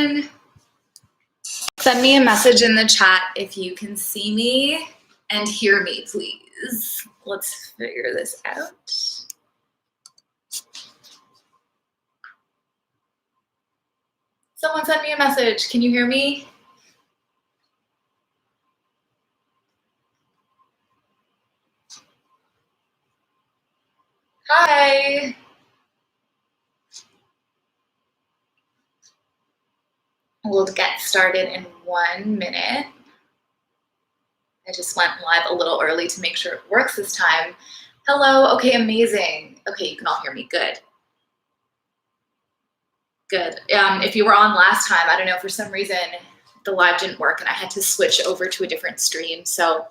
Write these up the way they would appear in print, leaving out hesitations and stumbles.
everyone. Send me a message in the chat if you can see me and hear me, please. Let's figure this out. Someone send me a message. Can you hear me? Hi. We'll get started in 1 minute. I just went live a little early to make sure it works this time. Hello. Okay, amazing. Okay, you can all hear me. Good. Good. If you were on last time, I don't know, for some reason the live didn't work and I had to switch over to a different stream. So,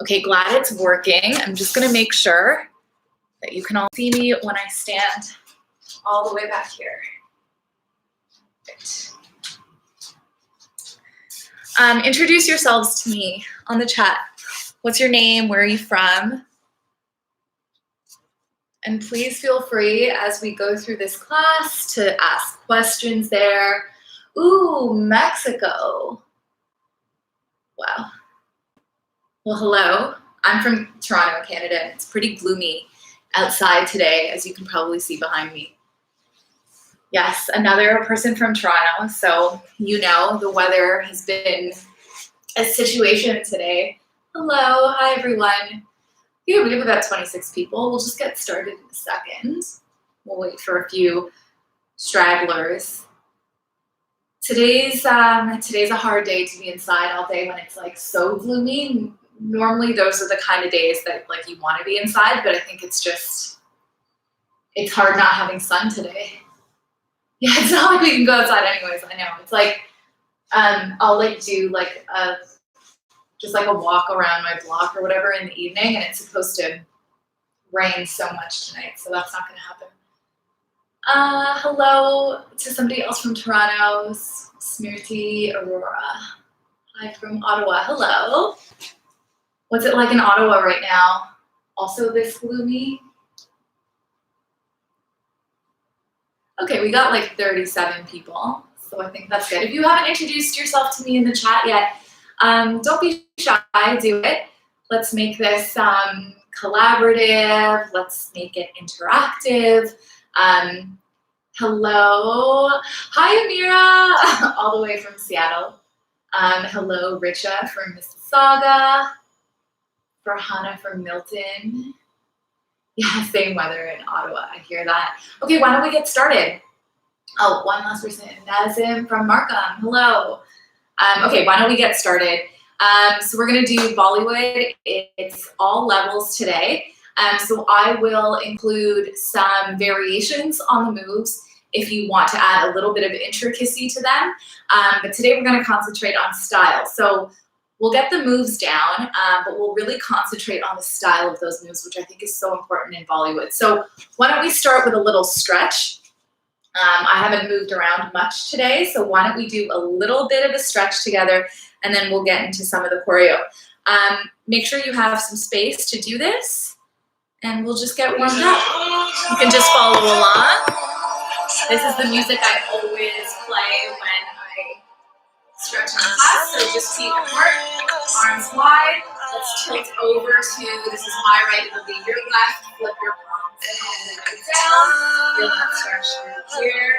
okay, glad it's working. I'm just gonna make sure that you can all see me when I stand all the way back here. Right. Introduce yourselves to me on the chat. What's your name? Where are you from? And please feel free as we go through this class to ask questions there. Ooh, Mexico. Wow. Well, hello. I'm from Toronto, Canada. It's pretty gloomy outside today, as you can probably see behind me. Yes, another person from Toronto. So, you know, the weather has been a situation today. Hello, hi everyone. Yeah, we have about 26 people. We'll just get started in a second. We'll wait for a few stragglers. Today's a hard day to be inside all day when it's like so gloomy. Normally those are the kind of days that like you want to be inside, but I think it's hard not having sun today. Yeah, it's not like we can go outside anyways. I know. It's like I'll like do like just like a walk around my block or whatever in the evening, and it's supposed to rain so much tonight, so that's not going to happen. Hello to somebody else from Toronto, Smriti Aurora. Hi from Ottawa. Hello. What's it like in Ottawa right now? Also this gloomy? Okay, we got like 37 people, so I think that's good. If you haven't introduced yourself to me in the chat yet, don't be shy, do it. Let's make this collaborative. Let's make it interactive. Hello. Hi, Amira, all the way from Seattle. Hello, Richa from Mississauga. Farhana from Milton. Yeah, same weather in Ottawa. I hear that. Okay, why don't we get started? Oh, one last person. Nazim from Markham. Hello. Okay, why don't we get started? So we're going to do Bollywood. It's all levels today. So I will include some variations on the moves if you want to add a little bit of intricacy to them. But today we're going to concentrate on style. So we'll get the moves down, but we'll really concentrate on the style of those moves, which I think is so important in Bollywood. So why don't we start with a little stretch? I haven't moved around much today, so why don't we do a little bit of a stretch together, and then we'll get into some of the choreo. Make sure you have some space to do this, and we'll just get warmed up. You can just follow along. This is the music I always play when I stretch in class, so just feet apart, arms wide. Let's tilt over to, this is my right, it'll be your left, flip your palms and down. Feel that stretch through here.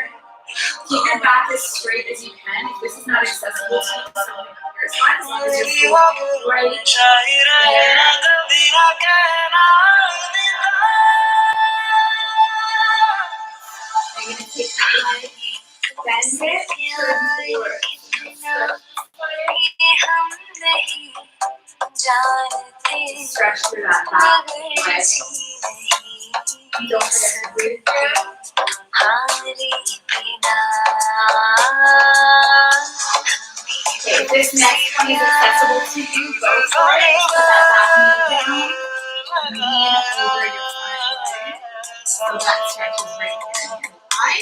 Keep your back as straight as you can. If this is not accessible to you, something over is fine, as long as you're feeling right there. I'm going to take that leg, bend it, turn forward. Stretch through that back leg. Don't forget to breathe through. Okay, if this next one is accessible to you, go for it. Put that back knee down. Lean over your front leg. So that stretches right here in your thigh.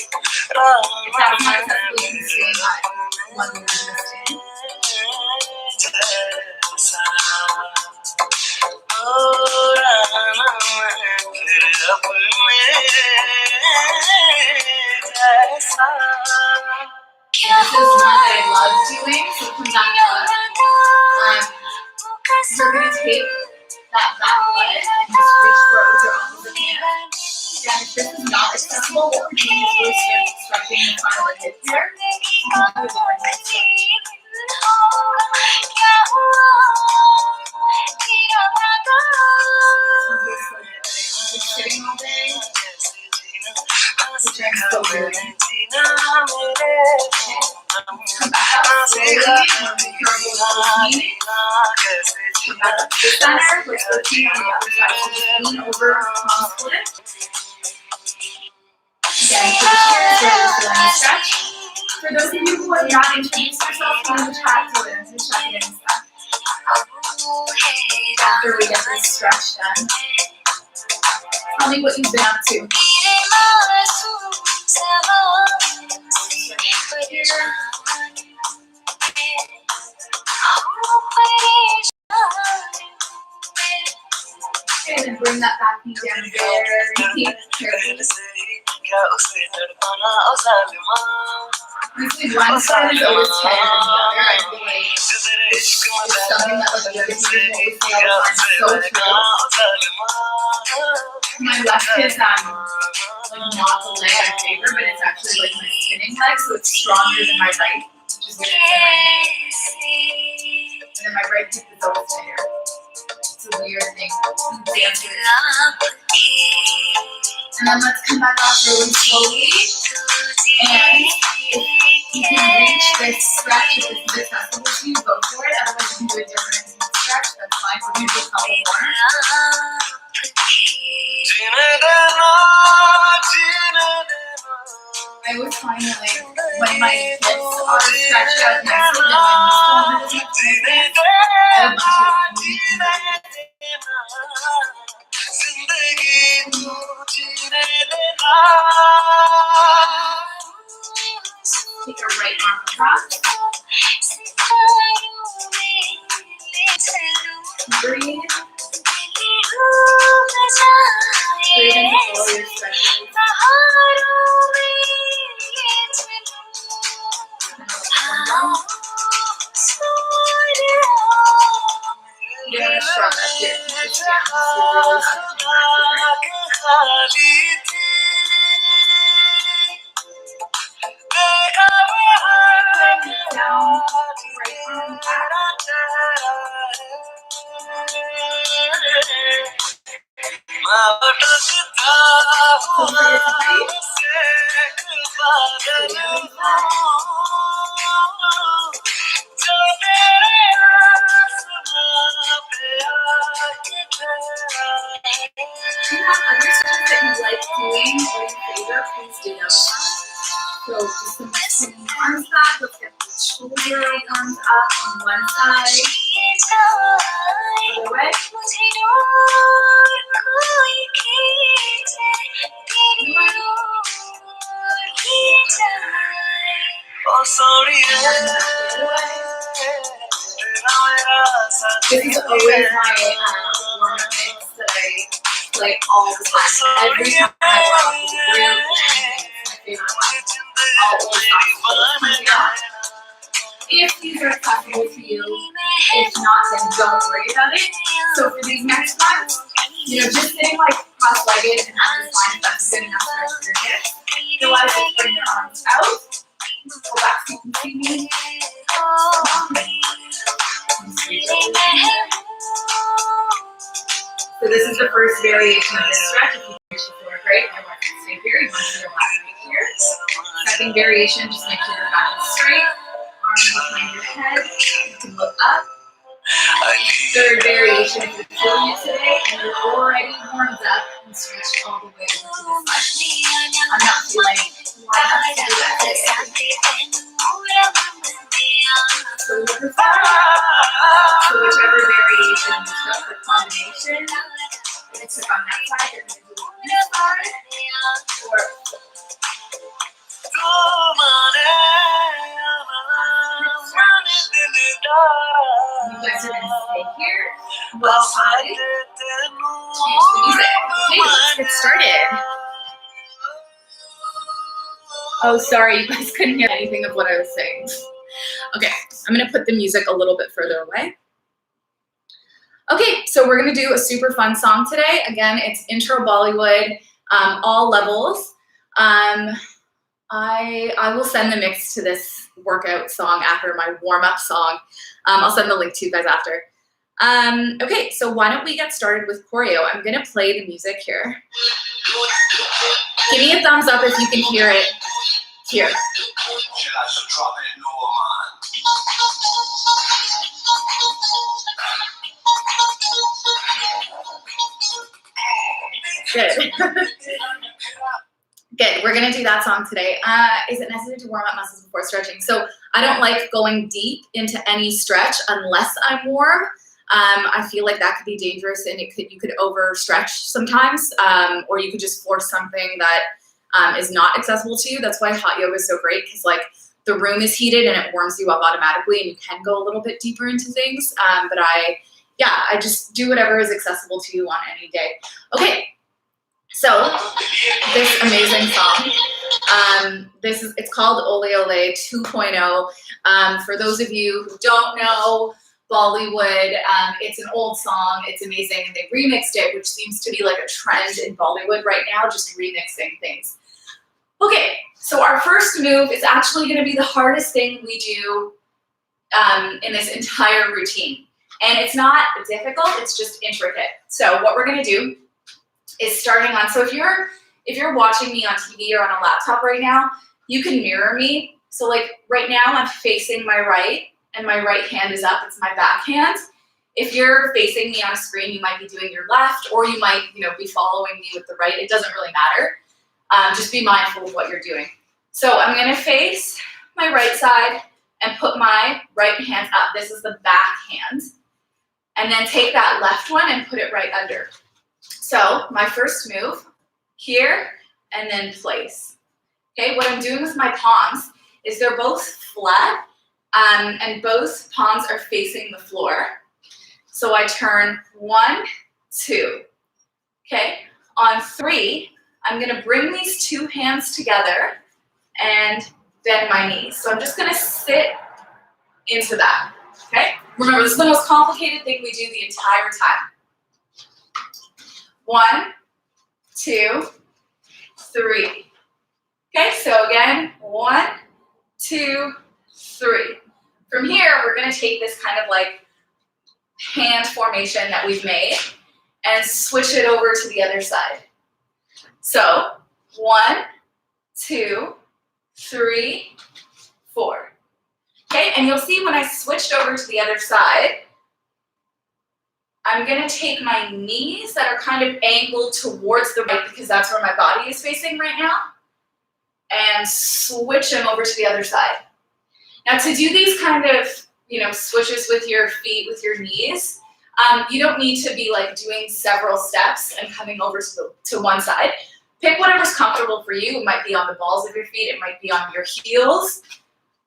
If that's not accessible, you can swing that one more distance. This is one that I love doing, so come back up. You're going to take that back leg and just reach for it with your opposite hand. Again, if this is not accessible, what we're doing is really stretching the front of the hip here. You can do a different stretch. Just sitting all day, which I'm so good. Come back up slowly, come back up to the center, push the feet on the other side, so just lean over, palm split. Again, for the cheers, we're doing a stretch. For those of you who have not introduced yourself, go in the chat to it and check in and stuff. After we get this stretch done, tell me what you've been up to. Okay, then bring that back knee down very carefully. Usually one side is always tighter than the other. I feel like it's something that like yoga teachers always say all the time. So true. My left is like not the leg I favor, but it's actually like my spinning leg, so it's stronger than my right, which is weird. And then my right hip is always tighter. It's a weird thing. Dancers. And then let's come back off really slowly. And if you can reach this stretch, if this is accessible to you, go for it. Otherwise, you can do a different stretch. That's fine. We're going to do a couple more. I always find that like when my hips are stretched out nicely, then my knees don't hurt as much. I have a bunch of take our right arm across. Breathe. Breathe into all your stretches. You're going to stretch up here. Just down, right arm back. So for your three, do you have other stretches that you like doing or you favor? Please do those. So just some arms back. Let's get the shoulder arms up on one side. Other way. This is always my warm-up mix that I play all the time. Every time I warm up, it's real and it's my favorite one. I'll always talk to if these are accessible to you. If not, then don't worry about it. So for these next ones, just sitting like cross-legged and have this line, that's good enough for your hips. Otherwise, just bring your arms out. Go back so you can see me. So this is the first variation of this stretch. If you reach the floor, great. I want you to stay here. You want to relax right here. Second variation, just make sure your back is straight. Arms behind your head. You can look up. Third variation, if you're feeling it today and you're already warmed up, and stretch all the way over to the side. I'm not feeling why not to do that today. So whichever variation you took for combination, if it's on that side, you're going to do it on this side, or you guys are going to stay here while I change the music. Okay, let's get started. Oh, sorry, you guys couldn't hear anything of what I was saying. Okay, I'm gonna put the music a little bit further away. Okay, so we're gonna do a super fun song today. Again, it's intro Bollywood, all levels. I will send the mix to this workout song after my warm-up song. I'll send the link to you guys after. Okay, so why don't we get started with choreo? I'm gonna play the music here. Give me a thumbs up if you can hear it here. Good. Good, we're gonna do that song today. Is it necessary to warm up muscles before stretching? So I don't like going deep into any stretch unless I'm warm. I feel like that could be dangerous and you could overstretch sometimes, or you could just force something that is not accessible to you. That's why hot yoga is so great, because like the room is heated and it warms you up automatically and you can go a little bit deeper into things. But I just do whatever is accessible to you on any day. Okay, so this amazing song, it's called OLE 2.0. For those of you who don't know Bollywood, it's an old song, it's amazing, and they remixed it, which seems to be like a trend in Bollywood right now, just remixing things. Okay, so our first move is actually gonna be the hardest thing we do in this entire routine. And it's not difficult, it's just intricate. So what we're gonna do is starting on, so if you're watching me on TV or on a laptop right now, you can mirror me. So like right now I'm facing my right and my right hand is up, it's my back hand. If you're facing me on a screen, you might be doing your left, or you might be following me with the right. It doesn't really matter. Just be mindful of what you're doing. So I'm gonna face my right side and put my right hand up. This is the back hand. And then take that left one and put it right under. So my first move, here, and then place. Okay, what I'm doing with my palms is they're both flat, and both palms are facing the floor. So I turn 1, 2. Okay, on 3, I'm gonna bring these two hands together and bend my knees. So I'm just gonna sit into that, okay? Remember, this is the most complicated thing we do the entire time. 1, 2, 3. Okay, so again, 1, 2, 3. From here, we're gonna take this kind of like hand formation that we've made and switch it over to the other side. So 1, 2, 3, 4. Okay, and you'll see when I switched over to the other side, I'm gonna take my knees that are kind of angled towards the right because that's where my body is facing right now, and switch them over to the other side. Now to do these kind of, switches with your feet, with your knees, you don't need to be like doing several steps and coming over to one side. Pick whatever's comfortable for you. It might be on the balls of your feet, it might be on your heels,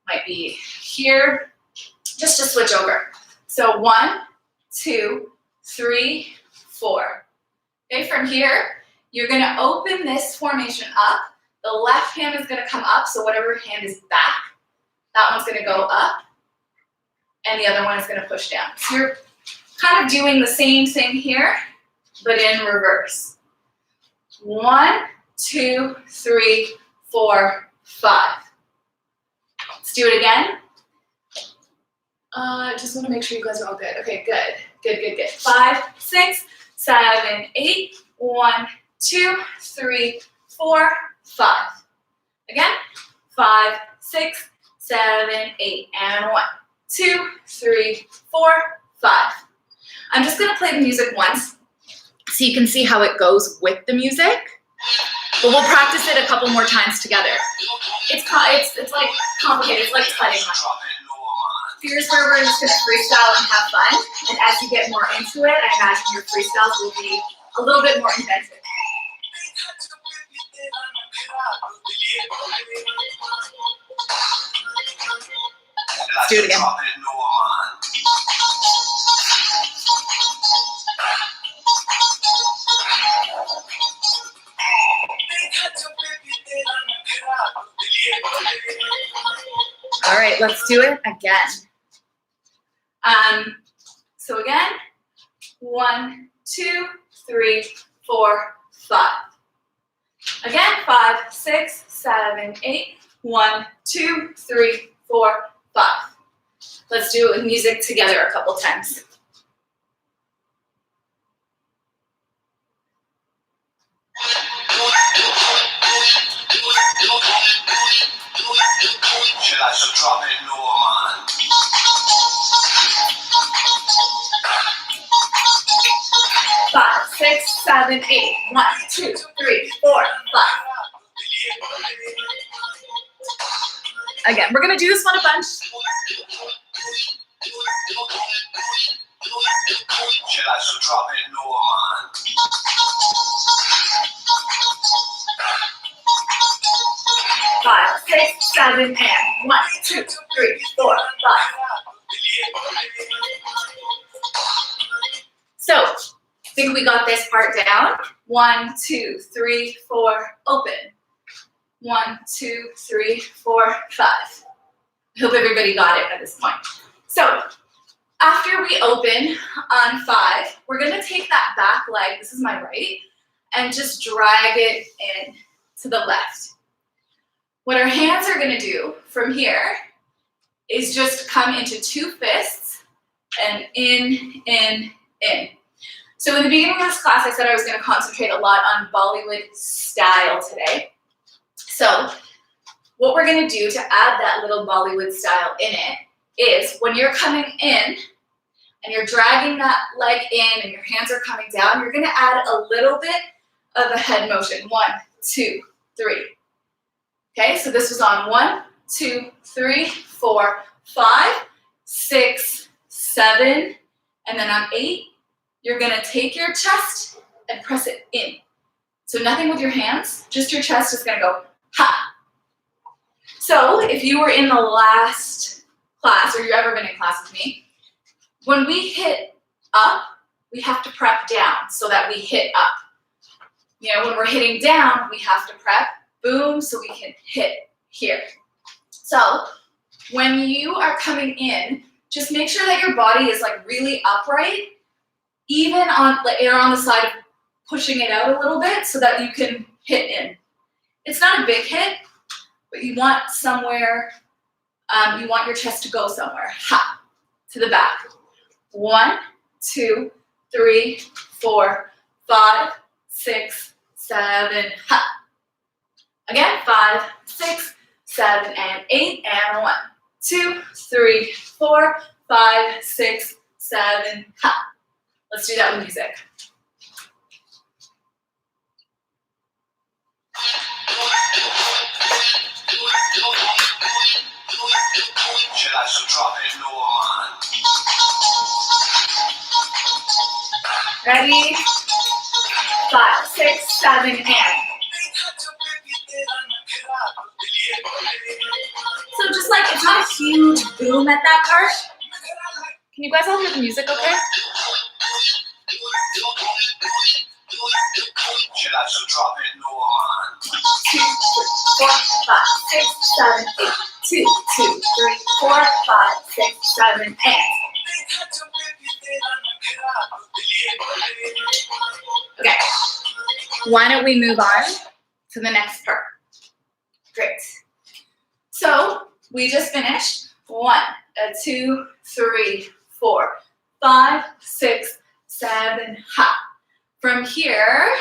might be here, just to switch over. So 1, 2, 3, 4. Okay, from here, you're gonna open this formation up. The left hand is gonna come up, so whatever hand is back, that one's gonna go up, and the other one is gonna push down. So you're kind of doing the same thing here, but in reverse. 1, 2, 3, 4, 5. Let's do it again. Just want to make sure you guys are all good. Okay, good. 5, 6, 7, 8. 1, 2, 3, 4, 5. Again. 5, 6, 7, 8. And 1, 2, 3, 4, 5. I'm just going to play the music once so you can see how it goes with the music. But we'll practice it a couple more times together. It's like complicated. It's like cutting. Here's where we're just gonna freestyle and have fun. And as you get more into it, I imagine your freestyles will be a little bit more inventive. Let's do it again. All right, let's do it again. So again, 1, 2, 3, 4, 5. Again, 5, 6, 7, 8. 1, 2, 3, 4, 5. Let's do it with music together a couple times. Drop it, no man. 5, 6, 7, 8. 1, 2, 3, 4, 5. Again, we're gonna do this one a bunch. Drop it, no man. 5, 6, 7, and 1, 2, 3, 4, 5. So, I think we got this part down. 1, 2, 3, 4, open. 1, 2, 3, 4, 5. I hope everybody got it at this point. So, after we open on 5, we're gonna take that back leg, this is my right, and just drag it in to the left. What our hands are gonna do from here is just come into 2 fists and in, in, in. So in the beginning of this class, I said I was gonna concentrate a lot on Bollywood style today. So what we're gonna do to add that little Bollywood style in it is when you're coming in and you're dragging that leg in and your hands are coming down, you're gonna add a little bit of a head motion. 1, 2, 3. Okay, so this was on 1, 2, 3, 4, 5, 6, 7, and then on 8, you're gonna take your chest and press it in. So nothing with your hands, just your chest is gonna go ha. So if you were in the last class, or you've ever been in class with me, when we hit up, we have to prep down so that we hit up. You know, when we're hitting down, we have to prep, boom, so we can hit here. So when you are coming in, just make sure that your body is like really upright, even on like you're on the side of pushing it out a little bit so that you can hit in. It's not a big hit, but you want somewhere, you want your chest to go somewhere, ha, to the back. 1, 2, 3, 4, 5, 6, 7, ha. Again, 5, 6, 7, and 8, and 1, 2, 3, 4, 5, 6, 7, ha. Let's do that with music. Drop it, no man. Ready? 5, 6, 7, and. So just like, it's not a huge boom at that part. Can you guys all hear the music okay? Drop it, no man. 2, 3, 4, 5, 6, 7, 8. 2, 2, 3, 4, 5, 6, 7, 8. Okay. Why don't we move on to the next part? Great. So we just finished 1, 2, 3, 4, 5, 6, 7, ha. From here,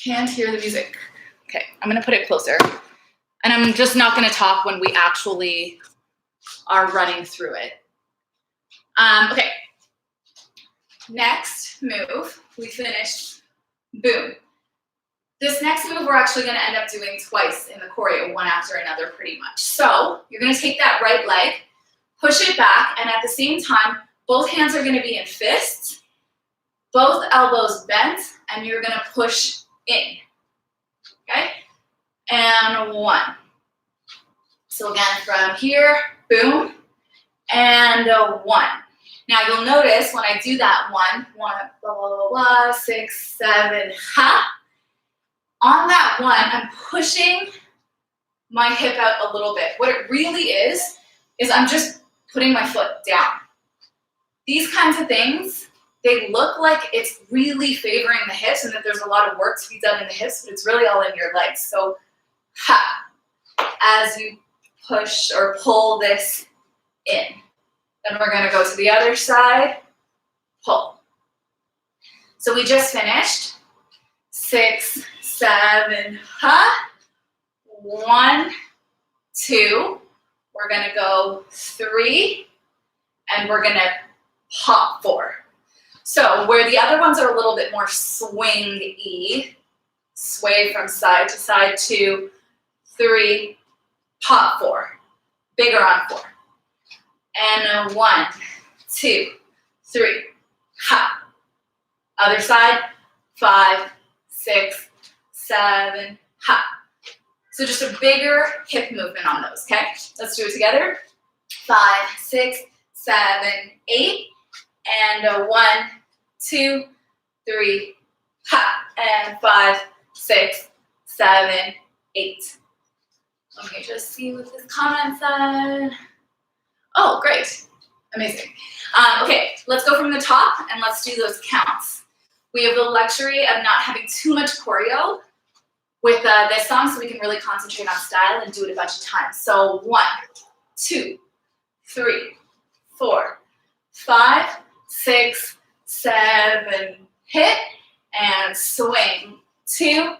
can't hear the music. Okay, I'm gonna put it closer. And I'm just not gonna talk when we actually are running through it. Okay, next move, we finished, boom. This next move we're actually gonna end up doing twice in the choreo, one after another pretty much. So you're gonna take that right leg, push it back, and at the same time, both hands are gonna be in fists, both elbows bent, and you're gonna push in, okay? And 1. So again, from here, boom, and 1. Now you'll notice when I do that 1, blah, blah, blah, blah, 6, 7, ha. On that 1, I'm pushing my hip out a little bit. What it really is I'm just putting my foot down. These kinds of things, they look like it's really favoring the hips and that there's a lot of work to be done in the hips, but it's really all in your legs. So, ha, as you push or pull this in. Then we're gonna go to the other side, pull. So we just finished 6, 7, ha, 1, 2, we're gonna go 3, and we're gonna pop 4. So where the other ones are a little bit more swing-y, sway from side to side, 2, 3, pop 4, bigger on 4. And 1, 2, 3, ha. Other side, 5, 6, 7, ha. So just a bigger hip movement on those, okay? Let's do it together. 5, 6, 7, 8, and 1, 2, 3, ha, and 5, 6, 7, 8. Let me just see what this comment said. Oh, great, amazing. Okay, let's go from the top and let's do those counts. We have the luxury of not having too much choreo with this song, so we can really concentrate on style and do it a bunch of times. So 1, 2, 3, 4, 5, 6, 7, hit, and swing, 2,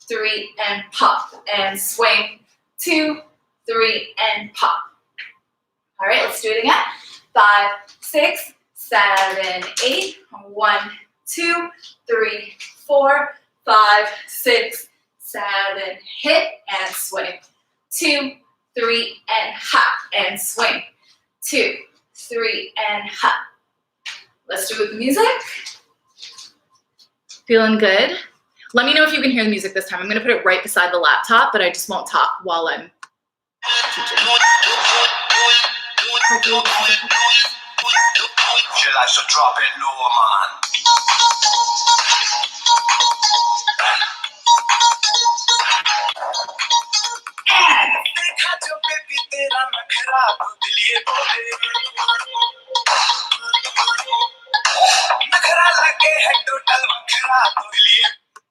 3, and pop, and swing, 2, 3, and pop. All right, let's do it again. 5, 6, 7, 8, 1, 2, 3, 4, 5, 6, 7, hit, and swing, 2, 3, and hop, and swing, 2, 3, and hop. Let's do it with the music. Feeling good? Let me know if you can hear the music this time. I'm gonna put it right beside the laptop, but I just won't talk while I'm teaching. She likes to drop it low, man.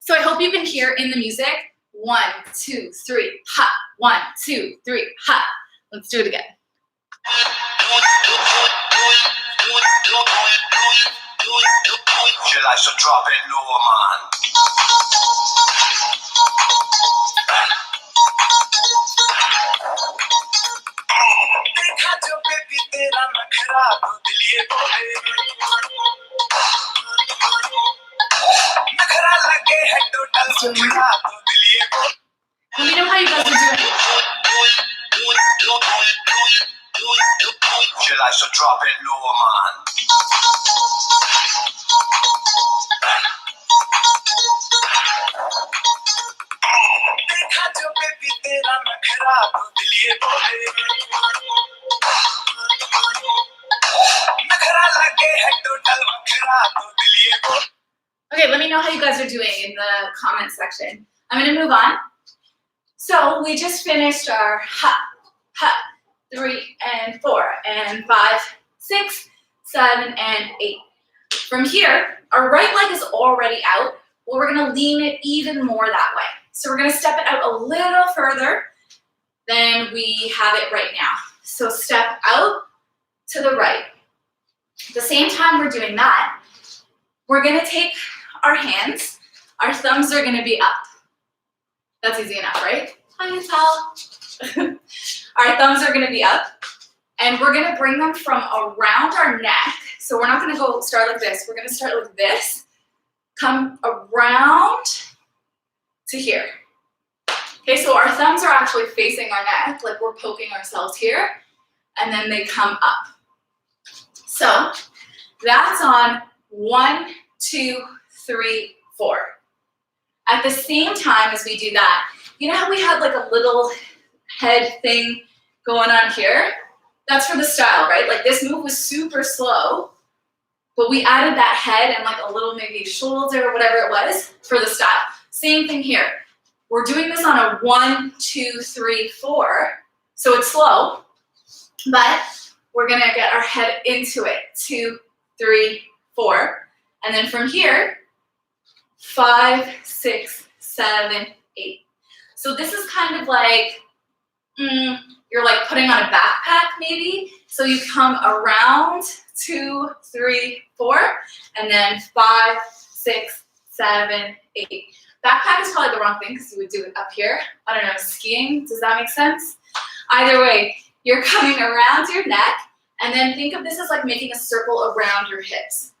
So I hope you can hear in the music, 1, 2, 3, ha, 1, 2, 3, ha. Let's do it again. She likes to drop it low, man. Let me know how you guys are doing. She likes to drop it low, man. Okay, let me know how you guys are doing in the comment section. I'm gonna move on. So we just finished our ha, ha, 3 and 4 and 5, 6, 7, and 8. From here, our right leg is already out, but we're gonna lean it even more that way. So we're gonna step it out a little further than we have it right now. So step out to the right. At the same time we're doing that, we're gonna take our hands, our thumbs are gonna be up. That's easy enough, right? Hi, Tal. Our thumbs are gonna be up, and we're gonna bring them from around our neck. So we're not gonna go start like this. We're gonna start like this, come around to here. Okay, so our thumbs are actually facing our neck, like we're poking ourselves here, and then they come up. So that's on 1, 2, 3, 4. At the same time as we do that, you know how we had like a little head thing going on here? That's for the style, right? Like this move was super slow, but we added that head and like a little maybe shoulder or whatever it was for the style. Same thing here. We're doing this on a 1, 2, 3, 4. So it's slow, but we're gonna get our head into it. 2, 3, 4. And then from here, 5, 6, 7, 8. So this is kind of like, you're like putting on a backpack maybe. So you come around 2, 3, 4, and then 5, 6, 7, 8. Backpack is probably the wrong thing because you would do it up here. I don't know, skiing, does that make sense? Either way, you're coming around your neck, and then think of this as like making a circle around your hips.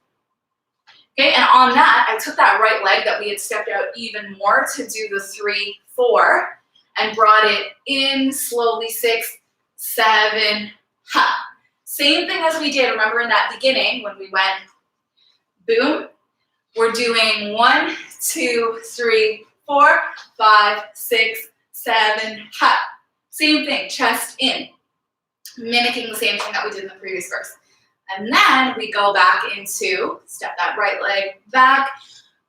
Okay, and on that, I took that right leg that we had stepped out even more to do the 3, 4, and brought it in slowly, 6, 7, ha. Same thing as we did, remember in that beginning when we went boom, we're doing 1, 2, 3, 4, 5, 6, 7, ha. Same thing, chest in, mimicking the same thing that we did in the previous verse. And then we go back into, step that right leg back,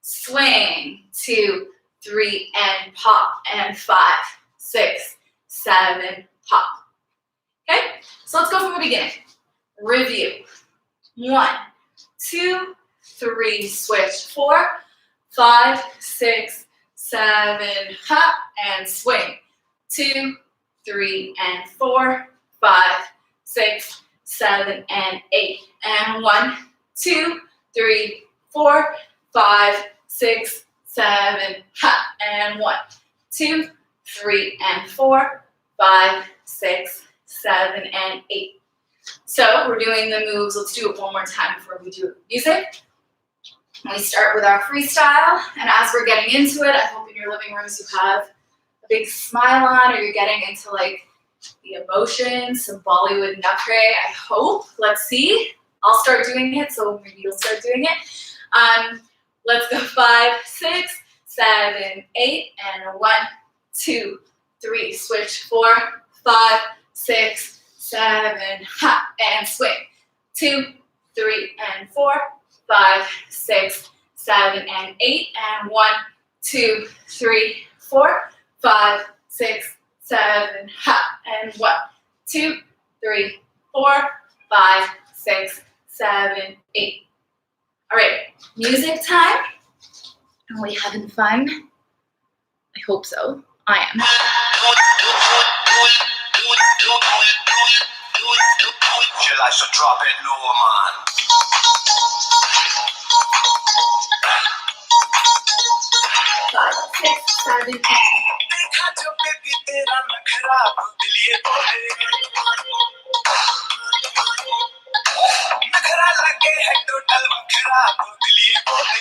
swing, 2, 3, and pop, and 5, 6, 7, pop. Okay, so let's go from the beginning. Review. 1, 2, 3, switch, 4, 5, 6, 7, hop, and swing. 2, 3, and 4, 5, 6, 7, and 8. And 1, 2, 3, 4, 5, 6, 7, hop, and 1, 2, 3, and 4, 5, 6, 7, and 8. So we're doing the moves. Let's do it one more time before we do music. We start with our freestyle, and as we're getting into it, I hope in your living rooms you have a big smile on, or you're getting into like the emotions, some Bollywood nutcray, I hope. Let's see. I'll start doing it, so maybe you'll start doing it. Let's go 5, 6, 7, 8, and 1, 2, 3, switch, 4, 5, 6, 7, hop, and swing. 2, 3, and 4, 5, 6, 7, and 8, and 1, 2, 3, 4, 5, 6, 7, hop, and 1, 2, 3, 4, 5, 6, 7, 8. All right, music time. Are we having fun? I hope so. I am. She likes to drop it low, man. 5, 6, 7, 8. देखा जो baby तेरा नखरा दिल ये बोले नखरा लगे है टोटल बखरा दिल ये बोले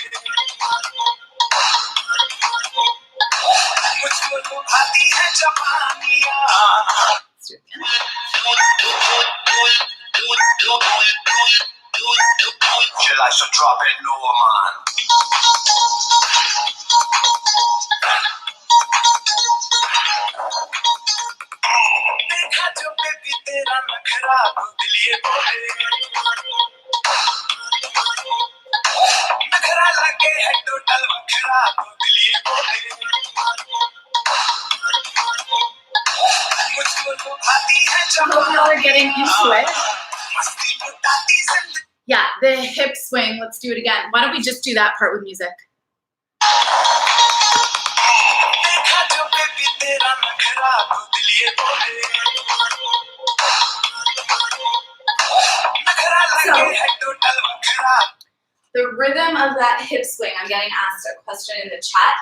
मुझको तो भाती है जवानियां She likes to drop it low, man. देखा जो बेबी तेरा नखरा दिल ये बोले नखरा लगे है टोटल बखरा दिल ये बोले मुझको तो भाती है Hope y'all are getting into it. मस्ती लुटाती जिंदगी Yeah, the hip swing. Let's do it again. Why don't we just do that part with music? देखा जो बेबी तेरा नखरा दिल ये बोले नखरा लगे है total Bakhra The rhythm of that hip swing. I'm getting asked a question in the chat.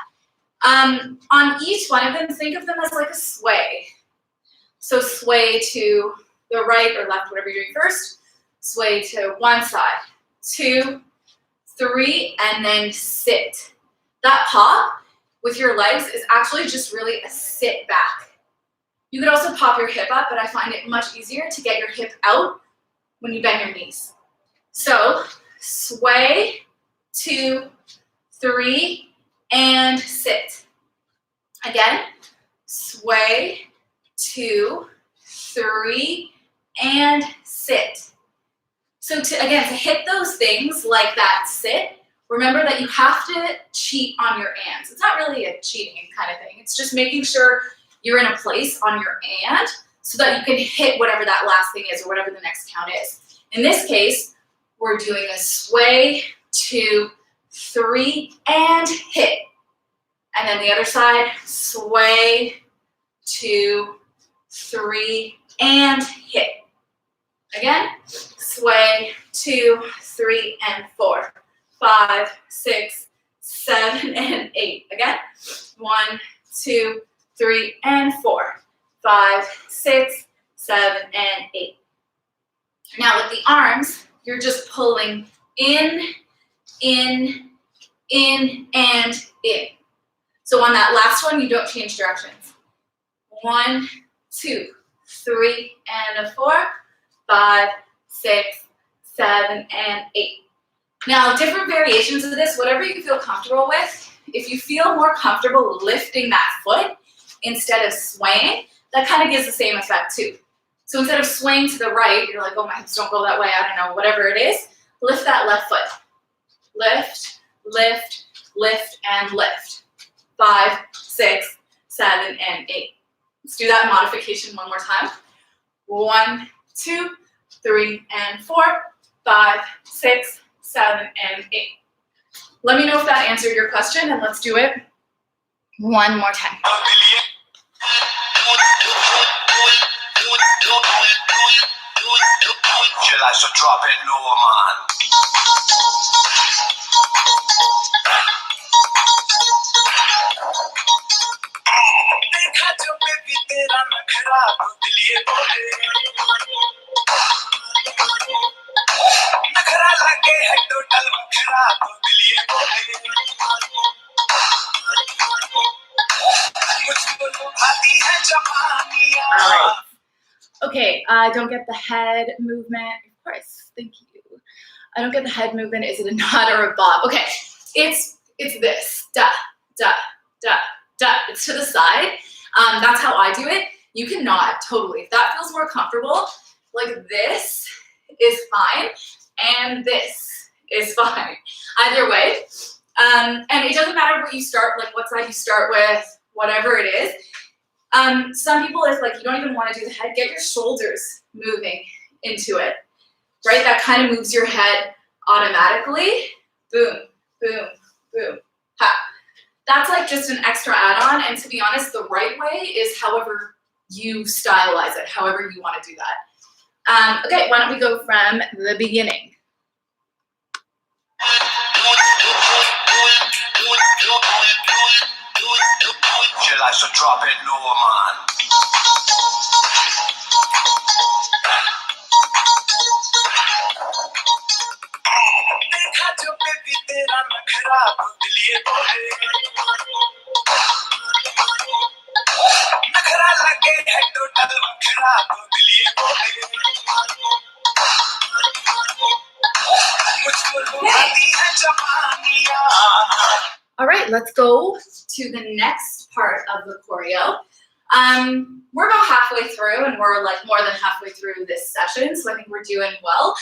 On each one of them, think of them as like a sway. So sway to the right or left, whatever you're doing first. Sway to one side, 2, 3, and then sit. That pop with your legs is actually just really a sit back. You could also pop your hip up, but I find it much easier to get your hip out when you bend your knees. So sway, 2, 3, and sit. Again, sway, 2, 3, and sit. So to hit those things like that sit, remember that you have to cheat on your ands. It's not really a cheating kind of thing. It's just making sure you're in a place on your and so that you can hit whatever that last thing is or whatever the next count is. In this case, we're doing a sway, 2, 3, and hit. And then the other side, sway, 2, 3, and hit. Again, sway, 2, 3, and 4, 5, 6, 7, and 8. Again, 1, 2, 3, and 4, 5, 6, 7, and 8. Now with the arms, you're just pulling in, and in. So on that last one, you don't change directions. 1, 2, 3, and a 4, 5, 6, 7, and 8. Now, different variations of this, whatever you feel comfortable with, if you feel more comfortable lifting that foot instead of swaying, that kind of gives the same effect too. So instead of swaying to the right, you're like, oh, my hips don't go that way, I don't know, whatever it is, lift that left foot. Lift, lift, lift, and lift. 5, 6, 7, and 8. Let's do that modification one more time. 1, 2, 3, and 4, 5, 6, 7, and 8. Let me know if that answered your question, and let's do it one more time. I should drop it, no man. देखा जो baby तेरा नखरा दिल ये बोले नखरा लगे है टोटल नखरा दिल ये बोले मुझको लुभाती है जवानियां. Okay, I don't get the head movement. Of course, thank you. I don't get the head movement. Is it a nod or a bob? Okay, it's this. Da, da, da, da. It's to the side. That's how I do it. You can nod, totally. If that feels more comfortable, like this is fine, and this is fine. Either way. And it doesn't matter what you start, like what side you start with, whatever it is. Some people, if like you don't even want to do the head, get your shoulders moving into it, right? That kind of moves your head automatically. Boom, boom, boom, ha. That's like just an extra add-on, and to be honest, the right way is however you stylize it, however you want to do that. Okay, why don't we go from the beginning? I should drop it, no man. देखा जो baby तेरा नखरा दिल ये बोले नखरा लगे है टोटल नखरा दिल ये बोले मुझको लुभाती है जवानियां. All right, let's go to the next part of the choreo. We're about halfway through, and we're like more than halfway through this session, so I think we're doing well.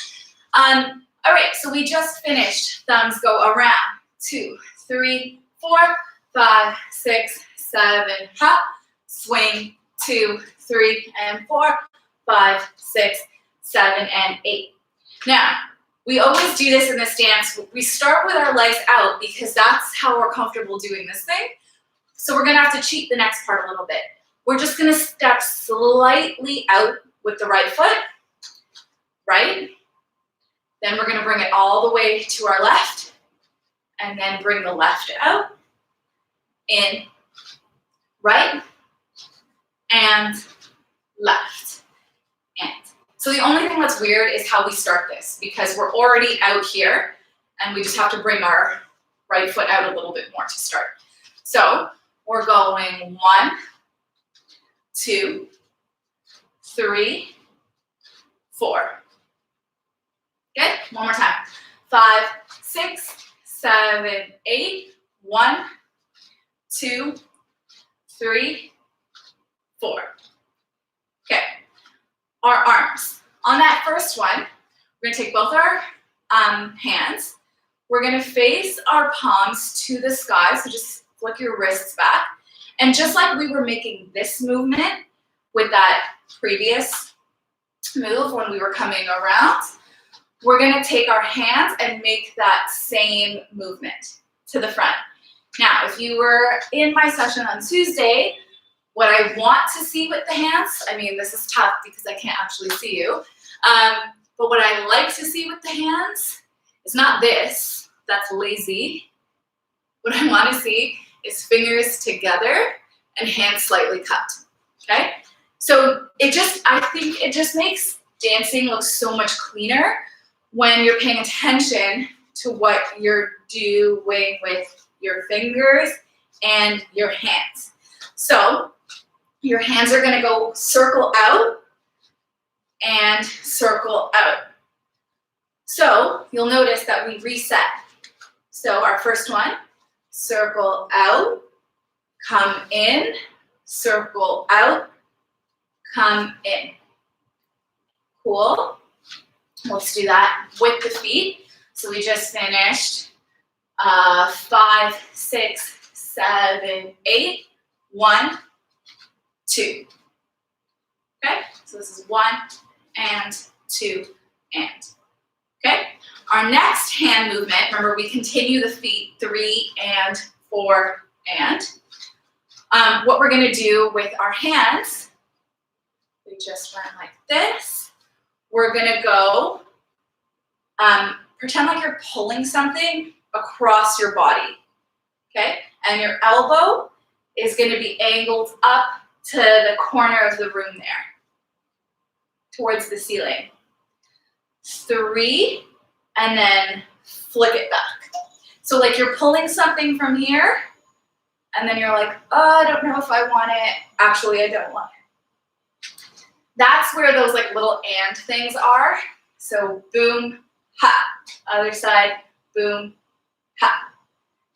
All right, so we just finished thumbs go around. 2, 3, 4, 5, 6, 7, hop, swing, 2, 3, and 4, 5, 6, 7, and 8. Now, we always do this in this dance. We start with our legs out because that's how we're comfortable doing this thing. So we're gonna have to cheat the next part a little bit. We're just gonna step slightly out with the right foot, right? Then we're gonna bring it all the way to our left, and then bring the left out, in, right, and left, and. So the only thing that's weird is how we start this, because we're already out here, and we just have to bring our right foot out a little bit more to start. So we're going 1, 2, 3, 4. Good, one more time. 5, 6, 7, 8. 1, 2, 3, 4. Okay. Our arms. On that first one, we're gonna take both our hands. we're gonna face our palms to the sky, so just flick your wrists back. And just like we were making this movement with that previous move when we were coming around, we're gonna take our hands and make that same movement to the front. Now, if you were in my session on Tuesday, what I want to see with the hands, I mean, this is tough because I can't actually see you, but what I like to see with the hands is not this, that's lazy. What I want to see is fingers together and hands slightly cupped, okay? So I think it just makes dancing look so much cleaner when you're paying attention to what you're doing with your fingers and your hands. So your hands are gonna go circle out and circle out. So you'll notice that we reset. So our first one, circle out, come in, circle out, come in. Cool. Let's do that with the feet. So we just finished 5, 6, 7, 8, 1, 2. Okay, so this is 1 and 2 and. Okay, our next hand movement, remember we continue the feet 3 and 4 and. What we're gonna do with our hands, we just went like this. We're gonna go, pretend like you're pulling something across your body, okay? And your elbow is gonna be angled up to the corner of the room there, towards the ceiling. 3, and then flick it back. So like you're pulling something from here, and then you're like, oh, I don't know if I want it. Actually, I don't want it. That's where those like little and things are. So boom, ha. Other side, boom, ha.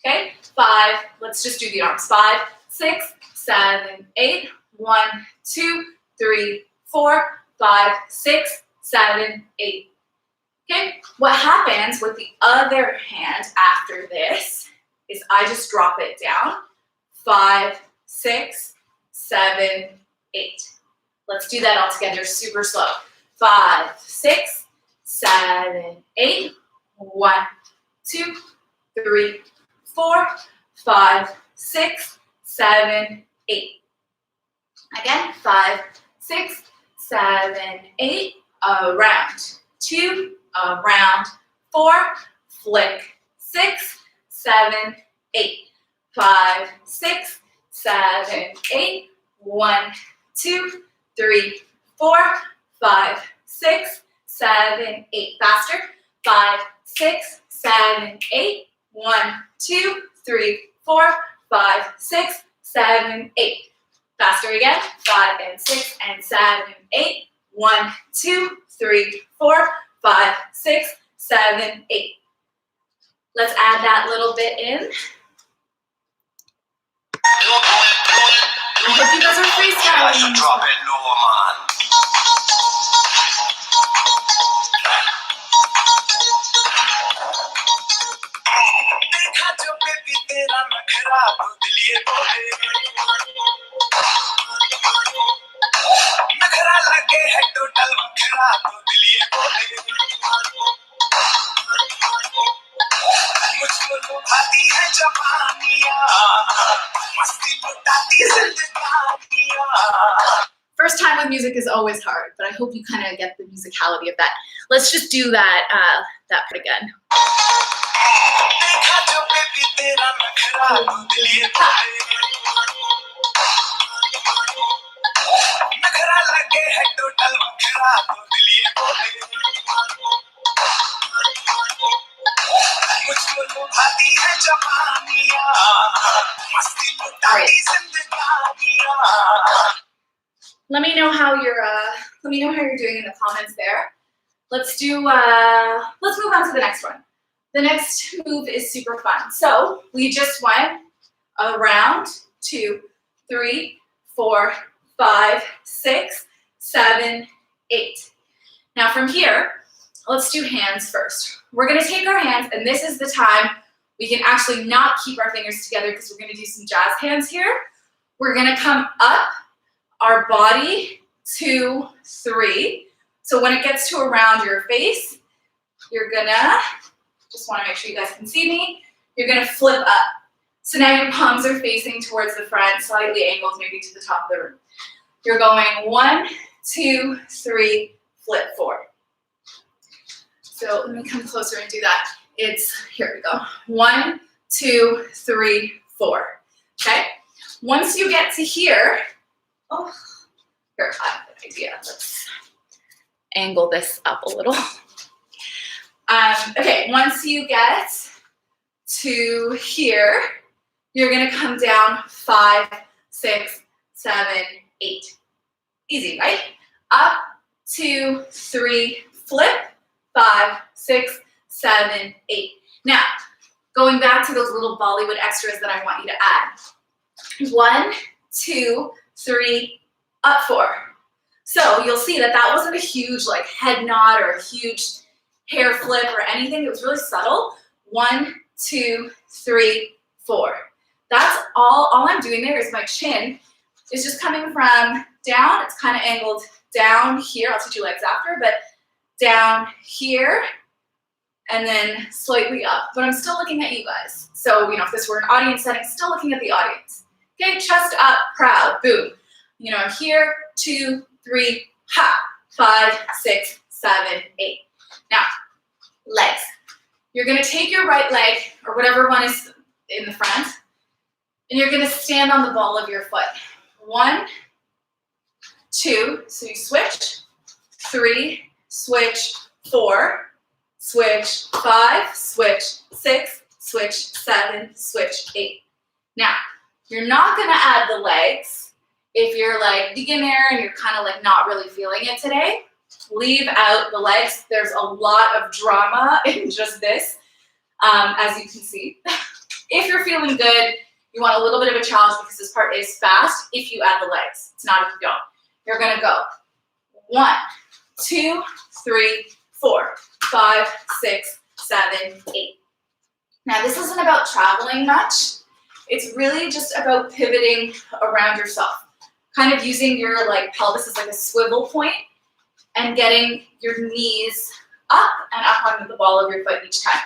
Okay, 5, let's just do the arms. 5, 6, 7, 8, 1, 2, 3, 4, 5, 6, 7, 8. Okay, what happens with the other hand after this is I just drop it down. 5, 6, 7, 8. Let's do that all together super slow. 5, 6, 7, 8. 1, 2, 3, 4, 5, 6, 7, 8. Again, 5, 6, 7, 8. Around. 2, around. 4, flick. 6, 7, 8. 5, 6, 7, 8. 1, 2, 3, 4, 5, 6, 7, 8. Faster. 5, 6, 7, 8. 1, 2, 3, 4, 5, 6, 7, 8. Faster again. 5 and 6 and 7, 8. 1, 2, 3, 4, 5, 6, 7, 8. Let's add that little bit in. I hope you guys are freestyling. Drop it lower, man. देखा जो baby तेरा नखरा दिल ये बोले नखरा लगे है टोटल नखरा दिल ये बोले मुझको लुभाती है जवानियां मस्ती लुटाती जिंदगानियां. First time with music is always hard, but I hope you kind of get the musicality of that. Let's just do that part again. देखा जो बेबी तेरा नखरा दिल ये बोले नखरा लगे है टोटल नखरा दिल ये बोले मुझको लुभाती है जवानियां मस्ती लुटाती जिंदगानियां. Let me know how you're doing in the comments there. Let's move on to the next one. The next move is super fun. So we just went around 2, 3, 4, 5, 6, 7, 8. Now from here, let's do hands first. We're gonna take our hands, and this is the time we can actually not keep our fingers together because we're gonna do some jazz hands here. We're gonna come up our body, 2, 3. So when it gets to around your face, you're gonna, just wanna make sure you guys can see me, you're gonna flip up. So now your palms are facing towards the front, slightly angled maybe to the top of the room. You're going 1, 2, 3, flip forward. So let me come closer and do that. Here we go. 1, 2, 3, 4. Okay? Once you get to here, here, I have an idea. Let's angle this up a little. Okay, once you get to here, you're gonna come down 5, 6, 7, 8. Easy, right? Up, 2, 3, flip, 5, 6, 7, 8. Now, going back to those little Bollywood extras that I want you to add. 1, 2, 3, up 4. So you'll see that that wasn't a huge like head nod or a huge hair flip or anything. It was really subtle. 1, 2, 3, 4. That's all I'm doing there is my chin is just coming from down. It's kind of angled down here. I'll teach you legs after, but down here and then slightly up. But I'm still looking at you guys. So, if this were an audience setting, still looking at the audience. Okay, chest up, proud, boom. Here, 2, 3, ha, 5, 6, 7, 8. Now, legs. You're gonna take your right leg, or whatever one is in the front, and you're gonna stand on the ball of your foot. 1, 2, so you switch, 3, switch, 4, switch, 5, switch, 6, switch, 7, switch, 8. Now, you're not gonna add the legs if you're like beginner and you're kind of like not really feeling it today. Leave out the legs. There's a lot of drama in just this, as you can see. If you're feeling good, you want a little bit of a challenge because this part is fast if you add the legs. It's not if you don't. You're gonna go 1, 2, 3, 4, 5, 6, 7, 8. Now this isn't about traveling much. It's really just about pivoting around yourself. Kind of using your pelvis as like a swivel point and getting your knees up and up onto the ball of your foot each time.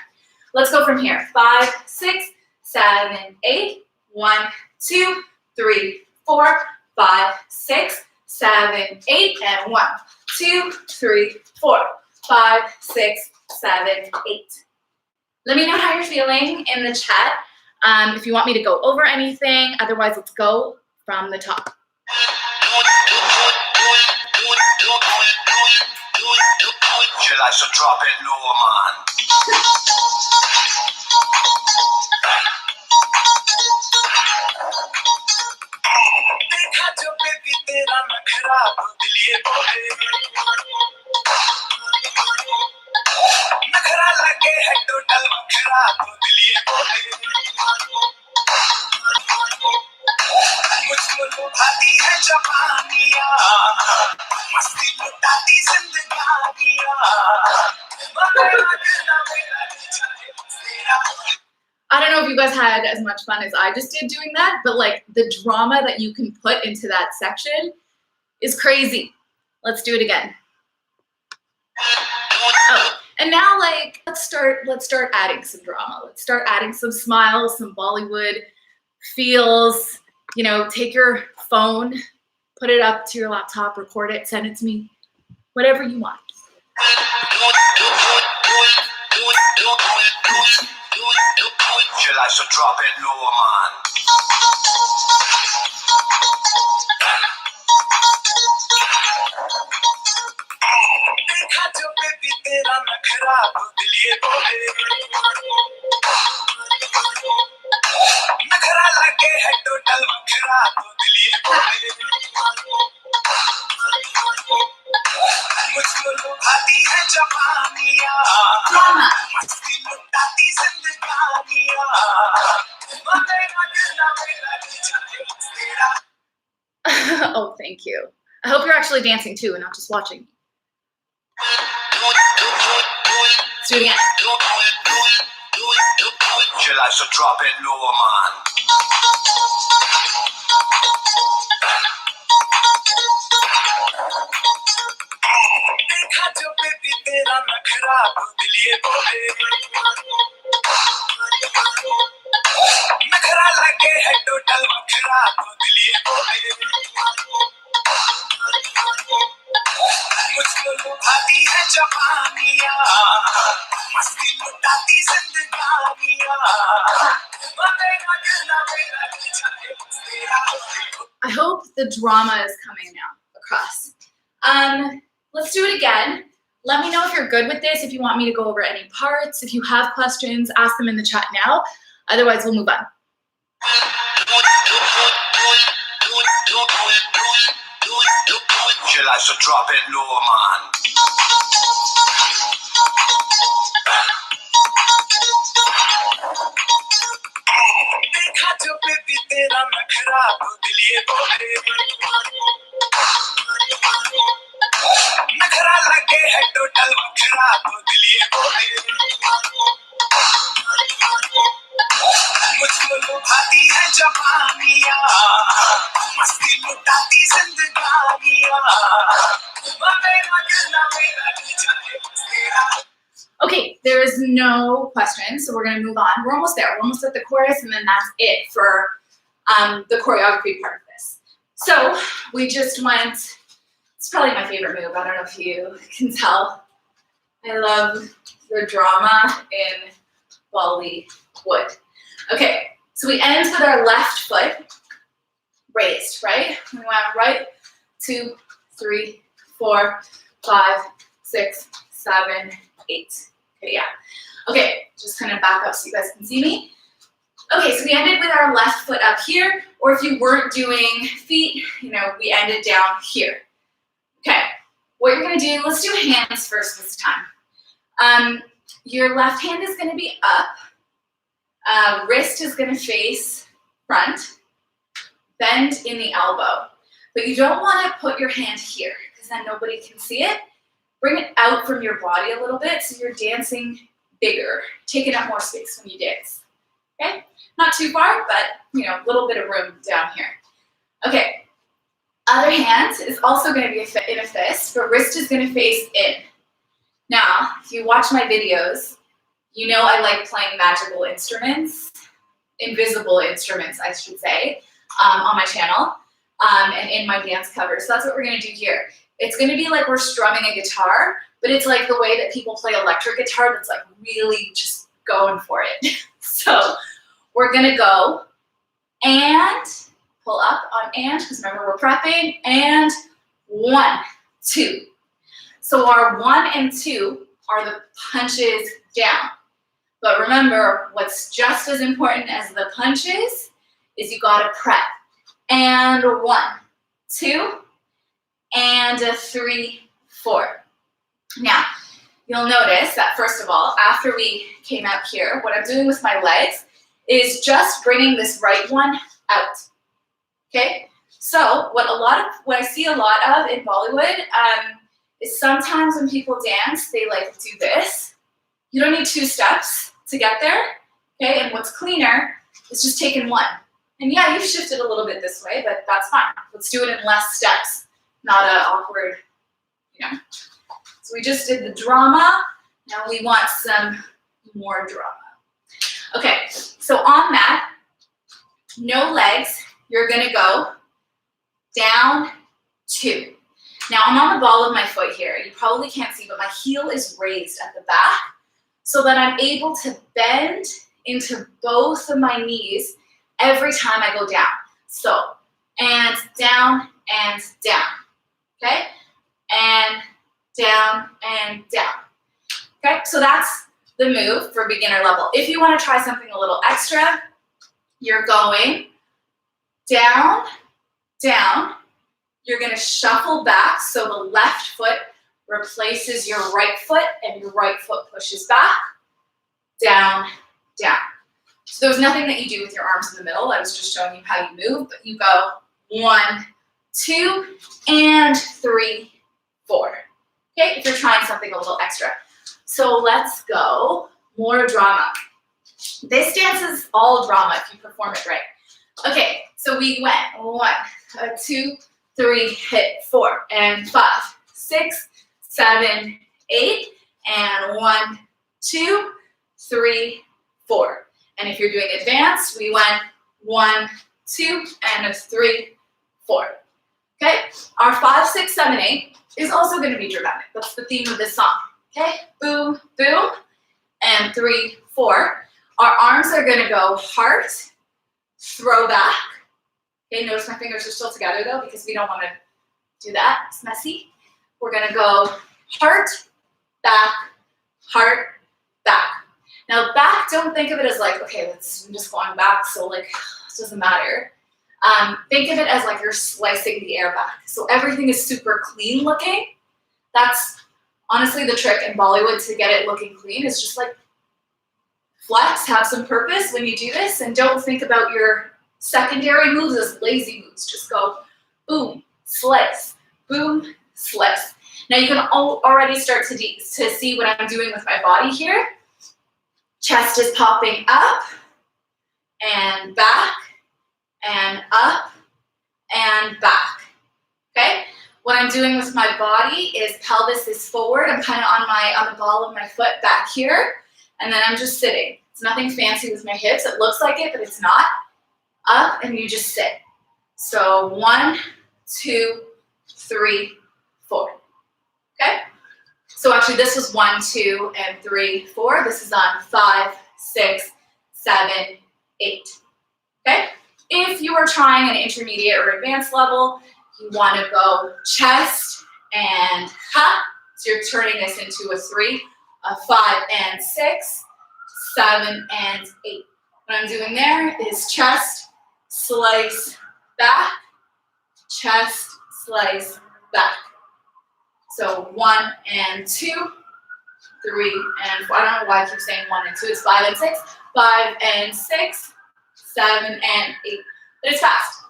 Let's go from here. 5, 6, 7, 8. 1, 2, 3, 4, 5, 6, 7, 8. And 1, 2, 3, 4, 5, 6, 7, 8. Let me know how you're feeling in the chat. If you want me to go over anything, otherwise let's go from the top. I should drop it low, man. देखा जो baby तेरा नखरा दिल ये बोले नखरा लगे है टोटल नखरा दिल ये बोले मुझको लुभाती है जवानियाँ मस्ती लुटाती जिंदगानियाँ I don't know if you guys had as much fun as I just did doing that, but the drama that you can put into that section is crazy. Let's do it again. Oh, and now let's start adding some drama. Let's start adding some smiles, some Bollywood feels. Take your phone, put it up to your laptop, record it, send it to me, whatever you want. I should drop it low, man. देखा जो baby तेरा नखरा दिल ये बोले नखरा लगे है टोटल नखरा दिल ये बोले मुझको लुभाती है जवानियाँ मस्ती लुटाती जिंदगानियाँ मेरा दिल मेरा तेरा. Oh, thank you. I hope you're actually dancing too and not just watching. do it again. Chill out, so drop it low, man. देखा जो बेबी तेरा नखरा दिल ये बोले नखरा लगे है टोटल नखरा दिल ये बोले मुझको लुभाती है जवानिया मस्ती लुटाती जिंदगानिया I hope the drama is coming now across. Let's do it again. Let me know if you're good with this, if you want me to go over any parts. If you have questions, ask them in the chat now. Otherwise, we'll move on. Chill out, so drop it low, man. देखा जो baby तेरा नखरा दिल ये बोले नखरा लगे है टोटल नखरा दिल ये बोले मुझको लुभाती है जवानिया मस्ती लुटाती जिंदगानिया Okay, there is no question, so we're going to move on. We're almost there. We're almost at the chorus, and then that's it for the choreography part of this. So we just went, it's probably my favorite move. I don't know if you can tell. I love the drama in Bollywood. Okay, so we end with our left foot raised, right? We went right, 2, 3, 4, 5, 6, 7, 8. Okay, yeah. Okay, just kind of back up so you guys can see me. Okay, so we ended with our left foot up here, or if you weren't doing feet, we ended down here. Okay, what you're gonna do, let's do hands first this time. Your left hand is gonna be up, wrist is gonna face front, bend in the elbow. But you don't wanna put your hand here, because then nobody can see it. Bring it out from your body a little bit so you're dancing bigger, taking up more space when you dance. Okay? Not too far, but a little bit of room down here. Okay. Other hand is also going to be in a fist, but wrist is going to face in. Now, if you watch my videos, you know I like playing magical instruments, invisible instruments, I should say, on my channel and in my dance covers. So that's what we're going to do here. It's going to be like we're strumming a guitar, but it's like the way that people play electric guitar that's like really just going for it. So we're going to go and pull up on and, because remember we're prepping, and 1, 2. So our 1 and 2 are the punches down. But remember, what's just as important as the punches is you got to prep. And 1, 2, and 3, 4. Now, you'll notice that first of all, after we came out here, what I'm doing with my legs is just bringing this right one out. Okay? So what I see a lot of in Bollywood is sometimes when people dance, they like do this. You don't need 2 steps to get there. Okay? And what's cleaner is just taking 1. And yeah, you've shifted a little bit this way, but that's fine. Let's do it in less steps. Not an awkward, So we just did the drama. Now we want some more drama. Okay, so on that, no legs, you're gonna go down 2. Now I'm on the ball of my foot here. You probably can't see, but my heel is raised at the back so that I'm able to bend into both of my knees every time I go down. So, and down and down. Okay? And down and down. Okay? So that's the move for beginner level. If you want to try something a little extra, you're going down, down. You're going to shuffle back so the left foot replaces your right foot and your right foot pushes back, down, down. So there's nothing that you do with your arms in the middle. I was just showing you how you move, but you go 1, 2, and 3, 4. Okay, if you're trying something a little extra. So let's go. More drama. This dance is all drama if you perform it right. Okay, so we went 1, 2, 3, hit 4, and 5, 6, 7, 8, and 1, 2, 3, 4. And if you're doing advanced, we went 1, 2, and 3, 4. Okay, our 5, 6, 7, 8 is also going to be dramatic. That's the theme of this song. Okay, boom, boom, and 3, 4. Our arms are going to go heart, throw back. Okay, notice my fingers are still together though because we don't want to do that. It's messy. We're going to go heart, back, back. Now back, don't think of it as like, okay, I'm just going back, so like, it doesn't matter. Think of it as like you're slicing the air back. So everything is super clean looking. That's honestly the trick in Bollywood to get it looking clean is just like flex, have some purpose when you do this, and don't think about your secondary moves as lazy moves. Just go boom, slice, boom, slice. Now you can already start to see what I'm doing with my body here. Chest is popping up and back and up and back. Okay? What I'm doing with my body is pelvis is forward. I'm kind of on the ball of my foot back here, and then I'm just sitting. It's nothing fancy with my hips. It looks like it, but it's not. Up, and you just sit. So 1, 2, 3, 4. Okay? So actually this was 1, 2, and 3, 4. This is on 5, 6, 7, 8. Okay? If you are trying an intermediate or advanced level, you want to go chest and ha. So you're turning this into a 3, a 5 and 6, 7 and 8. What I'm doing there is chest, slice, back, chest, slice, back. So 1 and 2, 3 and 4. I don't know why I keep saying 1 and 2. It's 5 and 6, 5 and 6, 7 and 8. But it's fast.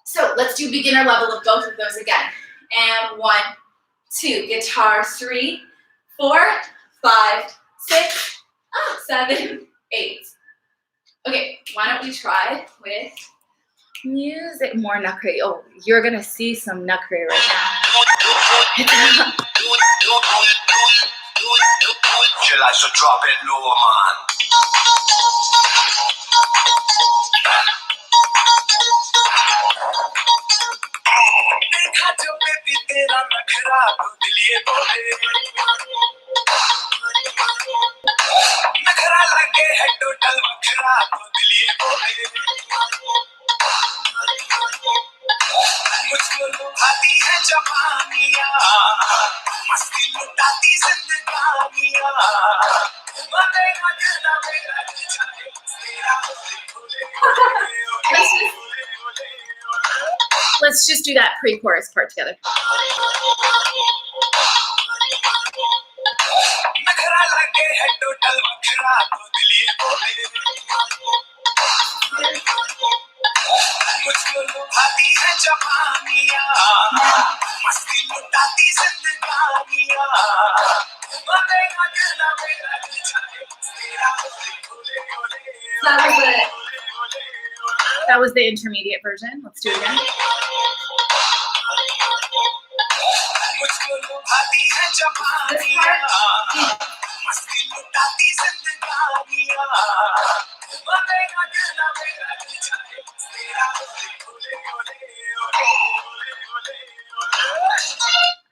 So let's do beginner level of both of those again. And 1, 2, guitar, 3, 4, 5, 6, 7, 8. Okay, why don't we try with music, more nukri. Oh, you're gonna see some nukri right now. Feel I should drop it low, man. देखा जो baby तेरा नखरा दिल ये बोले नखरा लगे है टोटल नखरा दिल ये बोले मुझको लुभाती है जवानियाँ मस्ती लुटाती जिंदगानियाँ बनेगा कहना मेरा चाहे तेरा बोले Let's just do that pre-chorus part together. That was the intermediate version. Let's do it again. This part.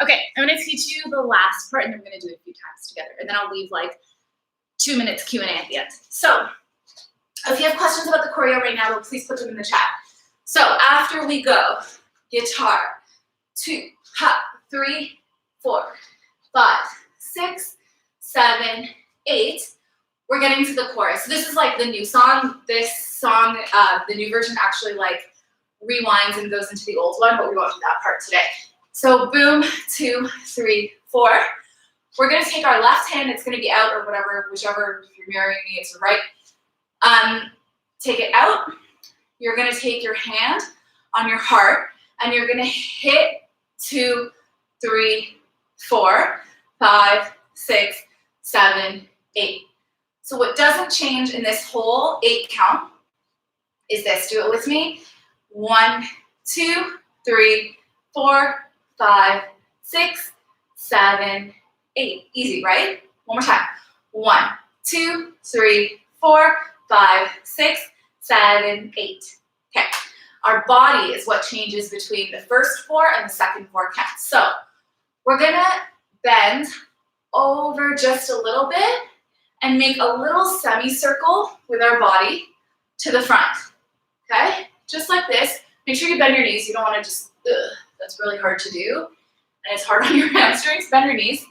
Okay, I'm going to teach you the last part, and I'm going to do it a few times together, and then I'll leave like 2 minutes Q&A at the end. So, if you have questions about the choreo right now, please put them in the chat. So, after we go, guitar, 2, ha, 3, 4, 5, 6, 7, 8. We're getting to the chorus. So this is like the new song. This song, the new version actually like rewinds and goes into the old one, but we won't do that part today. So boom, 2, 3, 4. We're gonna take our left hand, it's gonna be out or whatever, whichever, if you're mirroring me, it's right. Take it out. You're gonna take your hand on your heart and you're gonna hit 2, 3, 4, 5, 6, 7, 8. So what doesn't change in this whole 8 count is this. Do it with me. 1, 2, 3, 4, 5, 6, 7, 8. Easy, right? One more time. 1, 2, 3, 4, 5, 6, 7, 8. Okay. Our body is what changes between the first 4 and the second 4 counts. So we're gonna bend over just a little bit and make a little semicircle with our body to the front. Okay? Just like this. Make sure you bend your knees. You don't want to just, that's really hard to do. And it's hard on your hamstrings. Bend your knees.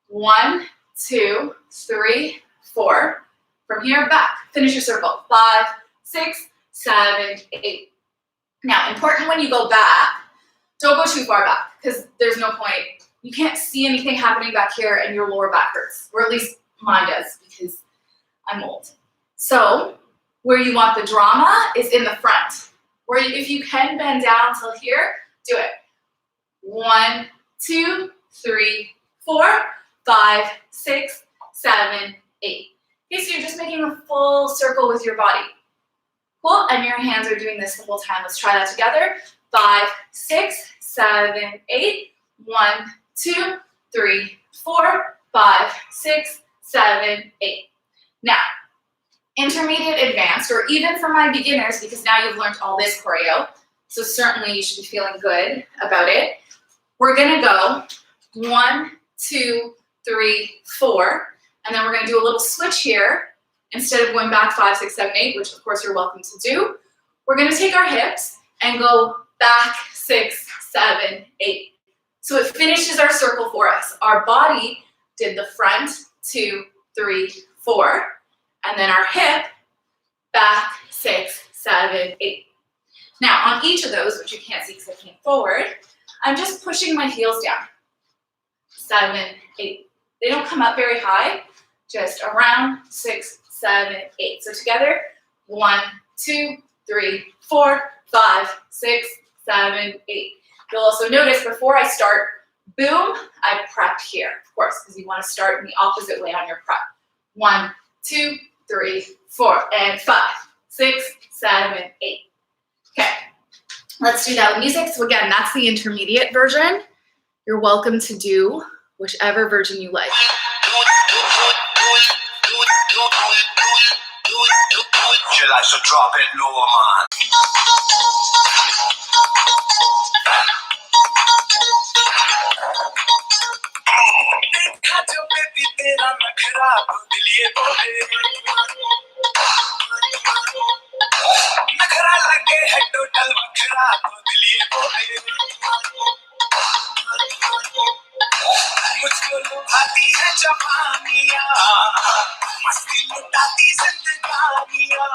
1, 2, 3, 4. From here, back. Finish your circle. 5, 6, 7, 8. Now, important when you go back, don't go too far back because there's no point. You can't see anything happening back here and your lower back hurts. Or at least mine does because I'm old. So where you want the drama is in the front. Where if you can bend down till here, do it. 1, 2, 3, 4, 5, 6, 7, 8. Okay, so you're just making a full circle with your body. Cool, and your hands are doing this the whole time. Let's try that together. 5, 6, 7, 8. 1, 2, 3, 4, 5, 6, 7, 8. Now, intermediate, advanced, or even for my beginners, because now you've learned all this choreo, so certainly you should be feeling good about it. We're gonna go 1, 2, 3, 4, and then we're gonna do a little switch here. Instead of going back 5, 6, 7, 8, which of course you're welcome to do, we're gonna take our hips and go back 6, 7, 8. So it finishes our circle for us. Our body did the front, 2, 3, 4, and then our hip, back 6, 7, 8. Now on each of those, which you can't see because I came forward, I'm just pushing my heels down. 7, 8. They don't come up very high, just around 6, 7, 8. So together, 1, 2, 3, 4, 5, 6, 7, 8. You'll also notice before I start, boom, I prep here, of course, because you want to start in the opposite way on your prep. 1, 2, 3, 4, and 5, 6, 7, 8. Okay, let's do that with music. So again, that's the intermediate version. You're welcome to do whichever version you like. She likes to drop it lower, man. देखा जो baby तेरा नखरा दिल ये बोले नखरा लगे है टोटल बखरा दिल ये बोले मुझको लुभाती है जवानिया मस्ती लुटाती जिंदगानिया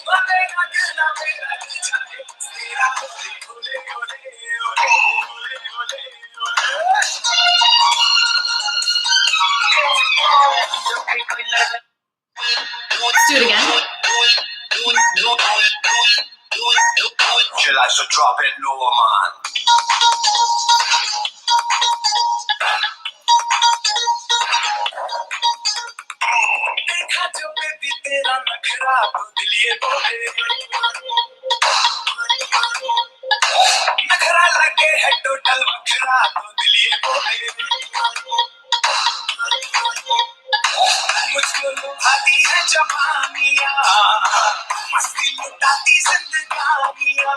बनेगा दिला मेरा दिल चाहे तेरा ओले ओले ओले ओले ओले Let's do it again. She likes to drop it lower, man. देखा जो बेबी तेरा नखरा दिल ये बोले नखरा लगे है टोटल बखरा दिल ये बोले मुझको लुभाती है जवानिया मस्ती लुटाती जिंदगानिया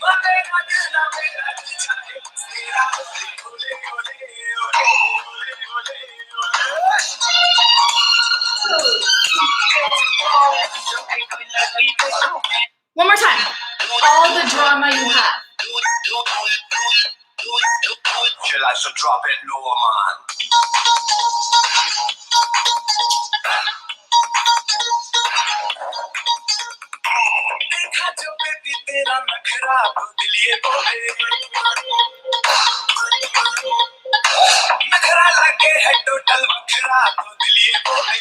बनेगा दिला मेरा दिल चाहे तेरा ओले ओले ओले ओले ओले One more time. All the drama you have. She likes to drop it lower, man. देखा जो बेबी तेरा नखरा दिल ये बोले नखरा लगे है टोटल बखरा दिल ये बोले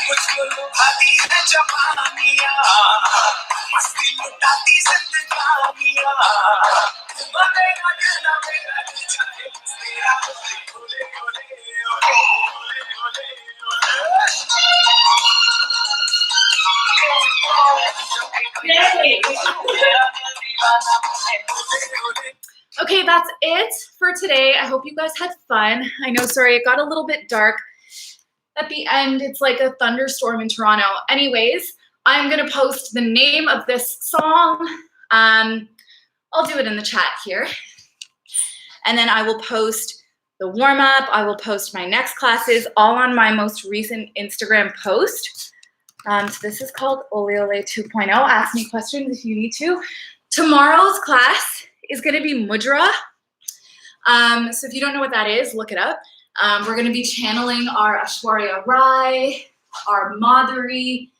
मुझको लुभाती है जवानिया मस्ती लुटाती जिंदगानिया बनेगा दिल मेरा दिल चाहे तेरा ओले ओले ओले ओले Okay, that's it for today. I hope you guys had fun. I know, sorry, it got a little bit dark at the end. It's like a thunderstorm in Toronto. Anyways, I'm gonna post the name of this song. I'll do it in the chat here. And then I will post the warm-up. I will post my next classes all on my most recent Instagram post. So this is called OLE 2.0. Ask me questions if you need to. Tomorrow's class is going to be mudra. So if you don't know what that is, look it up. We're going to be channeling our Aishwarya Rai, our Madhuri,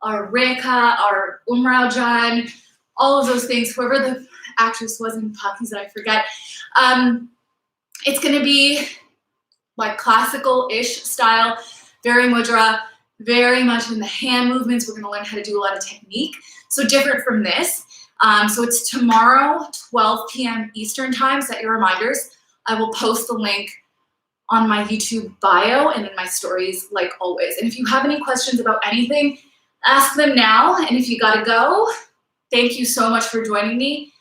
our Rekha, our Umrao Jan, all of those things. Whoever the actress was in Pakis that I forget. It's going to be like classical-ish style, very mudra, very much in the hand movements. We're going to learn how to do a lot of technique. So different from this. So it's tomorrow, 12 p.m. Eastern time. Set your reminders. I will post the link on my YouTube bio and in my stories like always. And if you have any questions about anything, ask them now. And if you got to go, thank you so much for joining me.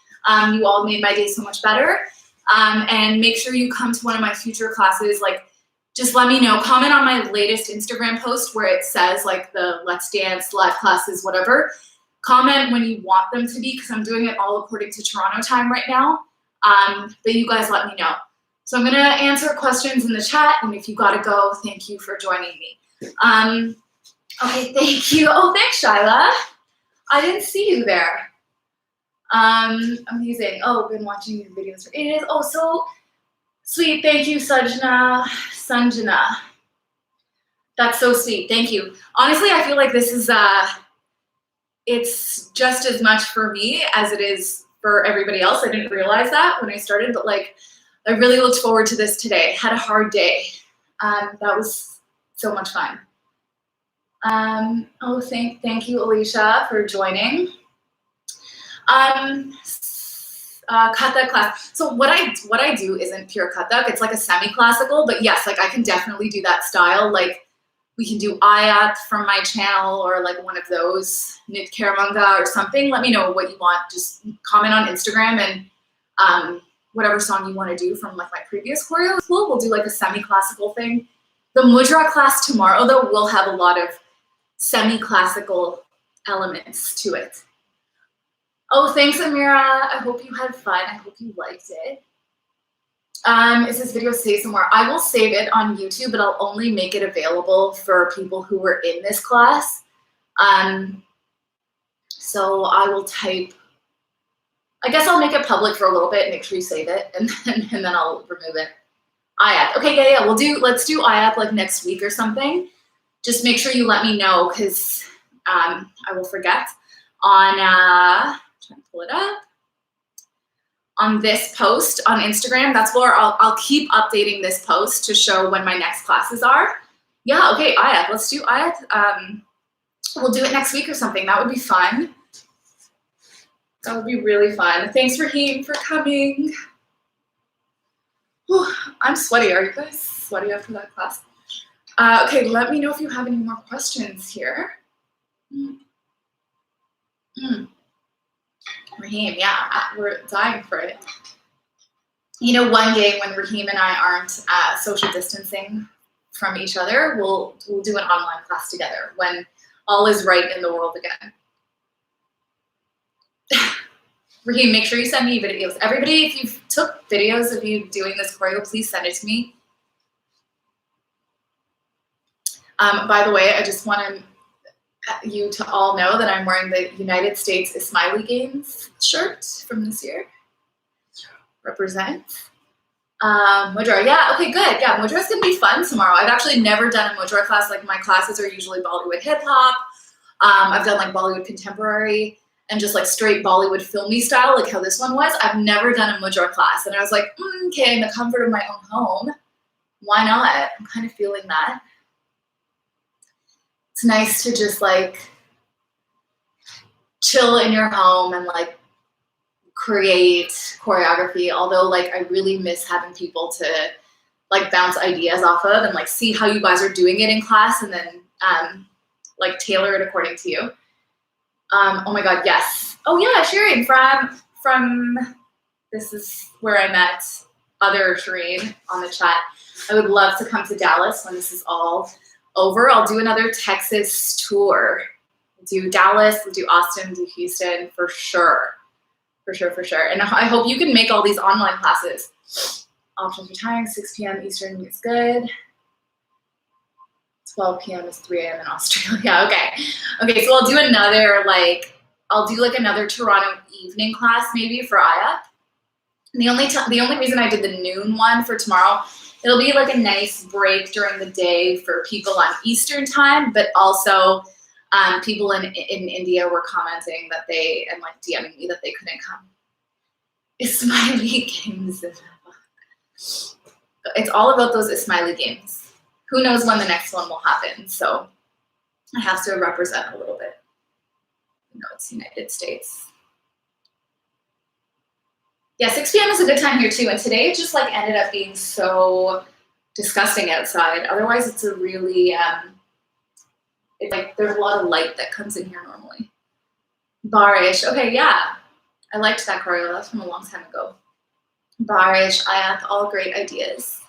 You all made my day so much better. And make sure you come to one of my future classes. Like, just let me know. Comment on my latest Instagram post where it says like the Let's Dance live classes, whatever. Comment when you want them to be, because I'm doing it all according to Toronto time right now. But you guys let me know. So I'm gonna answer questions in the chat, and if you gotta go, thank you for joining me. Okay, thank you. Oh, thanks, Shyla. I didn't see you there. Amazing. Oh, been watching your videos for ages. Oh, so sweet. Thank you, Sanjana. That's so sweet. Thank you. Honestly, I feel like this is it's just as much for me as it is for everybody else. I didn't realize that when I started, but like I really looked forward to this today. Had a hard day. That was so much fun. Oh, thank you, Alicia, for joining. Kathak class. So what I do isn't pure Kathak. It's like a semi-classical, but yes, like I can definitely do that style. Like we can do ayat from my channel or like one of those, Nit Karamanga or something. Let me know what you want. Just comment on Instagram and whatever song you want to do from like my previous choreo. We'll do like a semi-classical thing. The mudra class tomorrow though will have a lot of semi-classical elements to it. Oh, thanks, Amira. I hope you had fun. I hope you liked it. Is this video saved somewhere? I will save it on YouTube, but I'll only make it available for people who were in this class. So I will type, I guess I'll make it public for a little bit, make sure you save it, and then I'll remove it. Ayat. Okay, yeah. Let's do Ayat like next week or something. Just make sure you let me know, because I will forget. On trying to pull it up. On this post on Instagram, that's where I'll keep updating this post to show when my next classes are. Yeah, okay, Ayat. Let's do Ayat. We'll do it next week or something. That would be fun. That would be really fun. Thanks, Raheem, for coming. Whew, I'm sweaty. Are you guys sweaty after that class? Okay, let me know if you have any more questions here. Raheem, yeah, we're dying for it. You know, one day when Raheem and I aren't social distancing from each other, we'll do an online class together when all is right in the world again. Raheem, make sure you send me videos. Everybody, if you took videos of you doing this choreo, please send it to me. By the way, I just want you to all know that I'm wearing the United States Ismaili Games shirt from this year. Represent. Mudra, yeah, okay, good. Yeah, Mudra's gonna be fun tomorrow. I've actually never done a Mudra class. Like my classes are usually Bollywood hip hop. I've done like Bollywood contemporary and just like straight Bollywood filmy style, like how this one was. I've never done a Mudra class. And I was like, okay, in the comfort of my own home, why not? I'm kind of feeling that. It's nice to just like chill in your home and like create choreography, although like I really miss having people to like bounce ideas off of and like see how you guys are doing it in class and then like tailor it according to you. Oh my God, yes. Oh yeah, Shereen from this is where I met other Shereen on the chat. I would love to come to Dallas when this is all over. I'll do another Texas tour. We'll do Dallas, we'll do Austin, we'll do Houston for sure. For sure. And I hope you can make all these online classes. Options retiring, 6 p.m. Eastern is good. 12 p.m. is 3 a.m. in Australia. Okay, so I'll do another another Toronto evening class maybe for Aya. And the only reason I did the noon one for tomorrow, it'll be like a nice break during the day for people on Eastern time, but also people in India were commenting that and like DMing me that they couldn't come. Ismaili games. It's all about those Ismaili games. Who knows when the next one will happen? So I have to represent a little bit. No, it's United States. Yeah, 6 p.m. is a good time here too. And today it just like ended up being so disgusting outside. Otherwise, it's a really it's like there's a lot of light that comes in here normally. Barish. Okay, yeah. I liked that choreo. That's from a long time ago. Barish, Ayat, all great ideas.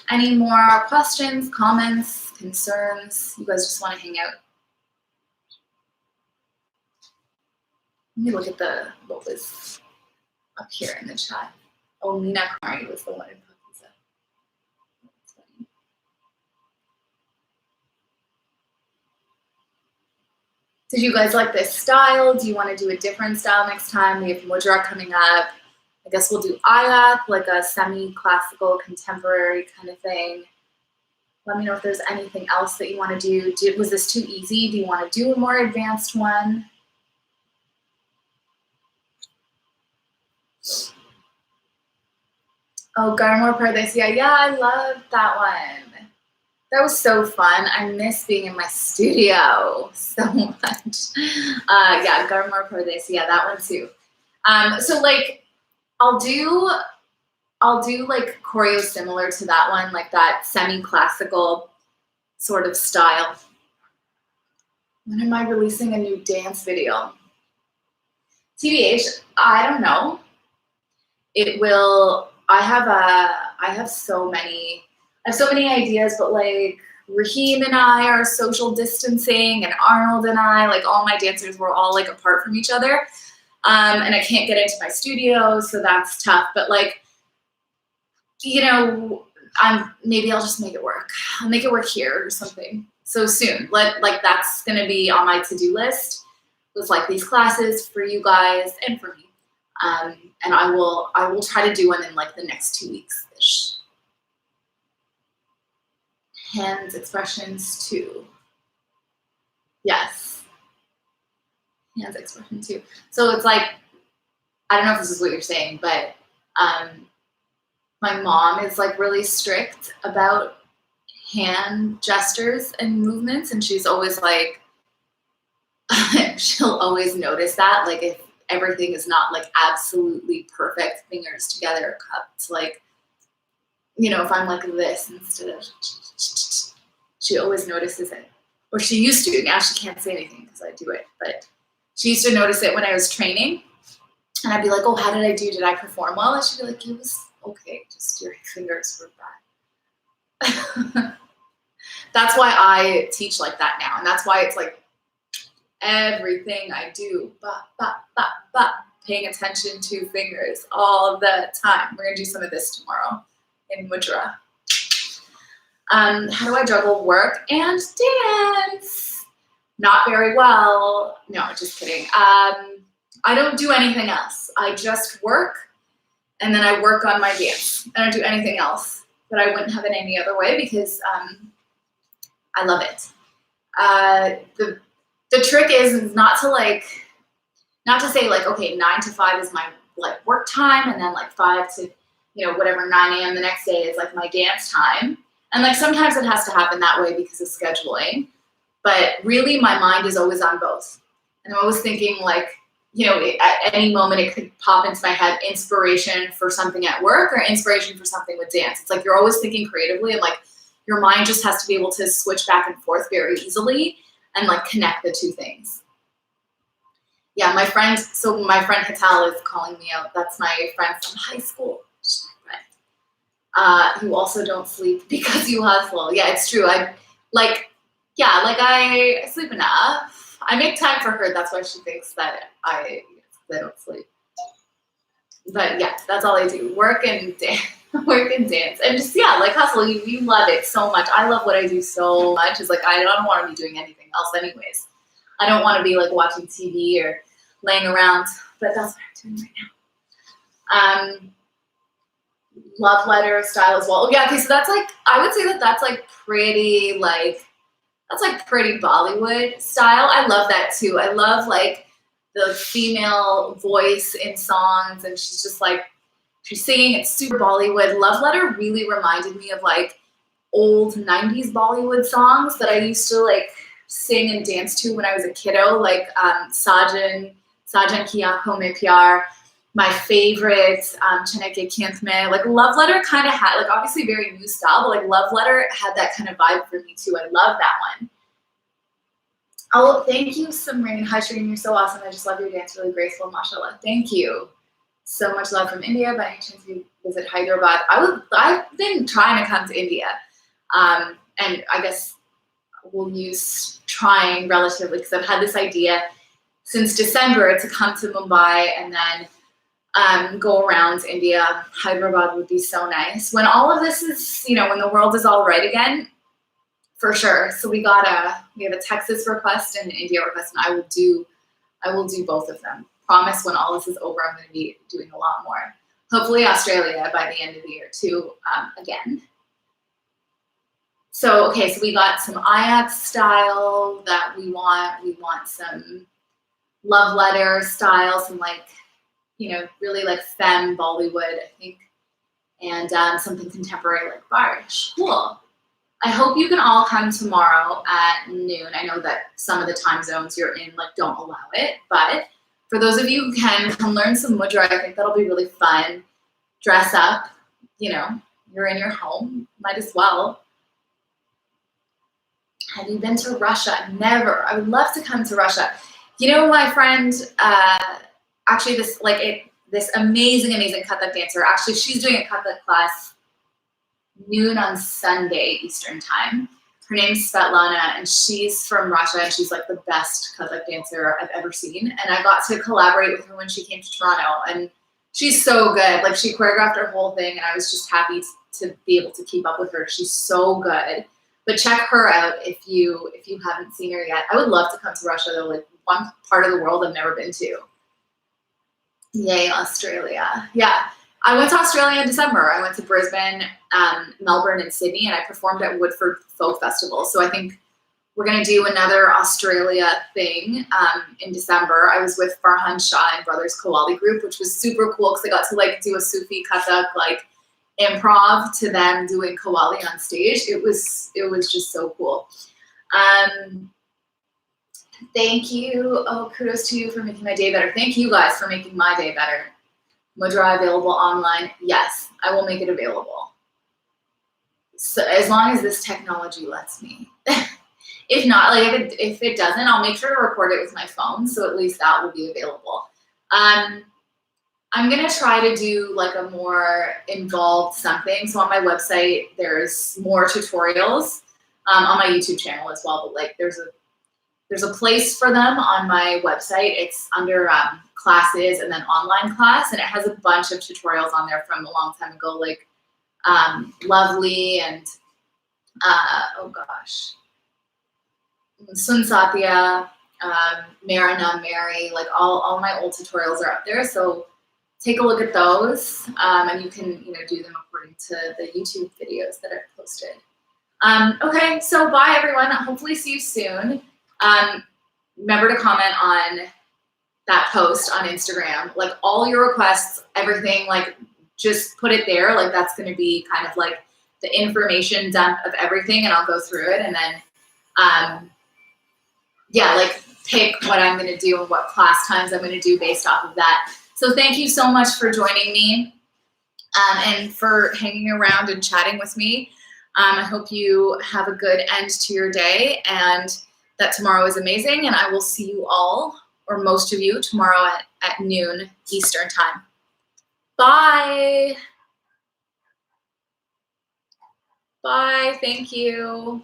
Any more questions, comments, concerns? You guys just want to hang out? Let me look at what was up here in the chat. Oh, Nina Kari was the one who put this up. That's funny. Did you guys like this style? Do you want to do a different style next time? We have Mudra coming up. I guess we'll do Ayat, like a semi-classical, contemporary kind of thing. Let me know if there's anything else that you want to do. Was this too easy? Do you want to do a more advanced one? Oh, Garmore Pardesia. Yeah, I love that one. That was so fun. I miss being in my studio so much. Yeah, Garmore Pardesia, that one too. So like, I'll do like choreo similar to that one, like that semi-classical sort of style. When am I releasing a new dance video? TBH, I don't know. It will. I have so many ideas, but like Raheem and I are social distancing, and Arnold and I, like all my dancers were all like apart from each other. And I can't get into my studio, so that's tough. But like, you know, maybe I'll just make it work. I'll make it work here or something. So soon, like that's gonna be on my to-do list. With like these classes for you guys and for me. And I will try to do one in like the next 2 weeks-ish. Hands expressions too. Yes. Hands expression too. So it's like, I don't know if this is what you're saying, but my mom is like really strict about hand gestures and movements, and she's always like, she'll always notice that, like if everything is not like absolutely perfect, fingers together, cupped, like, you know, if I'm like this instead of, she always notices it. Or she used to, now she can't say anything because I do it, but she used to notice it when I was training, and I'd be like, oh, how did I do? Did I perform well? And she'd be like, it was okay, just your fingers were bad. That's why I teach like that now, and that's why it's like everything I do, paying attention to fingers all the time. We're gonna do some of this tomorrow in Mudra. How do I juggle work and dance? Not very well. No, just kidding. I don't do anything else. I just work, and then I work on my dance. I don't do anything else that I wouldn't have it any other way because I love it. The trick is not to say like, okay, 9 to 5 is my like work time, and then like 5 to, you know, whatever, 9 a.m. the next day is like my dance time. And like sometimes it has to happen that way because of scheduling, but really my mind is always on both. And I'm always thinking like, at any moment it could pop into my head, inspiration for something at work or inspiration for something with dance. It's like you're always thinking creatively, and like your mind just has to be able to switch back and forth very easily and like connect the two things. Yeah, my friend Hatal is calling me out. That's my friend from high school. Who also don't sleep because you hustle. Yeah, it's true. I sleep enough. I make time for her. That's why she thinks that I don't sleep. But yeah, that's all I do. Work and dance. Work and dance. And just, like hustle. You love it so much. I love what I do so much. It's like I don't want to be doing anything else anyways. I don't want to be like watching TV or laying around. But that's what I'm doing right now. Love letter style as well. Yeah, okay, so that's like, I would say that's like pretty pretty Bollywood style. I love that too. I love like the female voice in songs, and she's just like, she's singing, it's super Bollywood. Love letter really reminded me of like old 90s Bollywood songs that I used to like sing and dance to when I was a kiddo, like Sajan Ki Aankhon Mein Pyar. My favorite, Chane Ke Kint Mein. Like Love Letter kind of had, like obviously very new style, but like Love Letter had that kind of vibe for me too. I love that one. Oh, thank you, Shereen. Hi, Shereen, you're so awesome. I just love your dance, really graceful, mashallah. Thank you. So much love from India. By any chance you visit Hyderabad? I've been trying to come to India. And I guess we'll use trying relatively, because I've had this idea since December to come to Mumbai and then go around India. Hyderabad would be so nice. When all of this is, when the world is all right again, for sure. So we have a Texas request and an India request, and I will do both of them. Promise when all this is over, I'm going to be doing a lot more. Hopefully Australia by the end of the year too, again. So, okay, so we got some IAC style that we want. We want some love letter style, some like, really like femme Bollywood, I think, and something contemporary like Barish. Cool. I hope you can all come tomorrow at noon. I know that some of the time zones you're in like don't allow it, but for those of you who can, come learn some mudra. I think that'll be really fun. Dress up, you're in your home, might as well. Have you been to Russia? Never. I would love to come to Russia. My friend, actually this amazing Kathak dancer, actually she's doing a Kathak class noon on Sunday Eastern time. Her name's Svetlana, and she's from Russia, and she's like the best Kathak dancer I've ever seen. And I got to collaborate with her when she came to Toronto, and she's so good. Like she choreographed her whole thing, and I was just happy to be able to keep up with her. She's so good. But check her out if you haven't seen her yet. I would love to come to Russia though, like one part of the world I've never been to. Yay, Australia. Yeah. I went to Australia in December. I went to Brisbane, Melbourne, and Sydney, and I performed at Woodford Folk Festival. So I think we're going to do another Australia thing in December. I was with Farhan Shah and Brothers Qawwali group, which was super cool because I got to like do a Sufi Kathak like improv to them doing Qawwali on stage. It was just so cool. Thank you. Oh, kudos to you for making my day better. Thank you guys for making my day better. Mudra available online. Yes, I will make it available. So as long as this technology lets me. If not, like if it doesn't, I'll make sure to record it with my phone, so at least that will be available. I'm gonna try to do like a more involved something. So on my website, there's more tutorials on my YouTube channel as well. But like there's a place for them on my website. It's under classes and then online class, and it has a bunch of tutorials on there from a long time ago, like Lovely and oh gosh, Sun Satya, Mera Na Mary, like all my old tutorials are up there. So take a look at those, and you can do them according to the YouTube videos that I've posted. Okay, so bye everyone. Hopefully see you soon. Remember to comment on that post on Instagram, like all your requests, everything, like just put it there. Like that's going to be kind of like the information dump of everything, and I'll go through it. And then, yeah, like pick what I'm going to do and what class times I'm going to do based off of that. So thank you so much for joining me and for hanging around and chatting with me. I hope you have a good end to your day and that tomorrow is amazing. And I will see you all, or most of you, tomorrow at noon Eastern time. Bye. Bye. Thank you.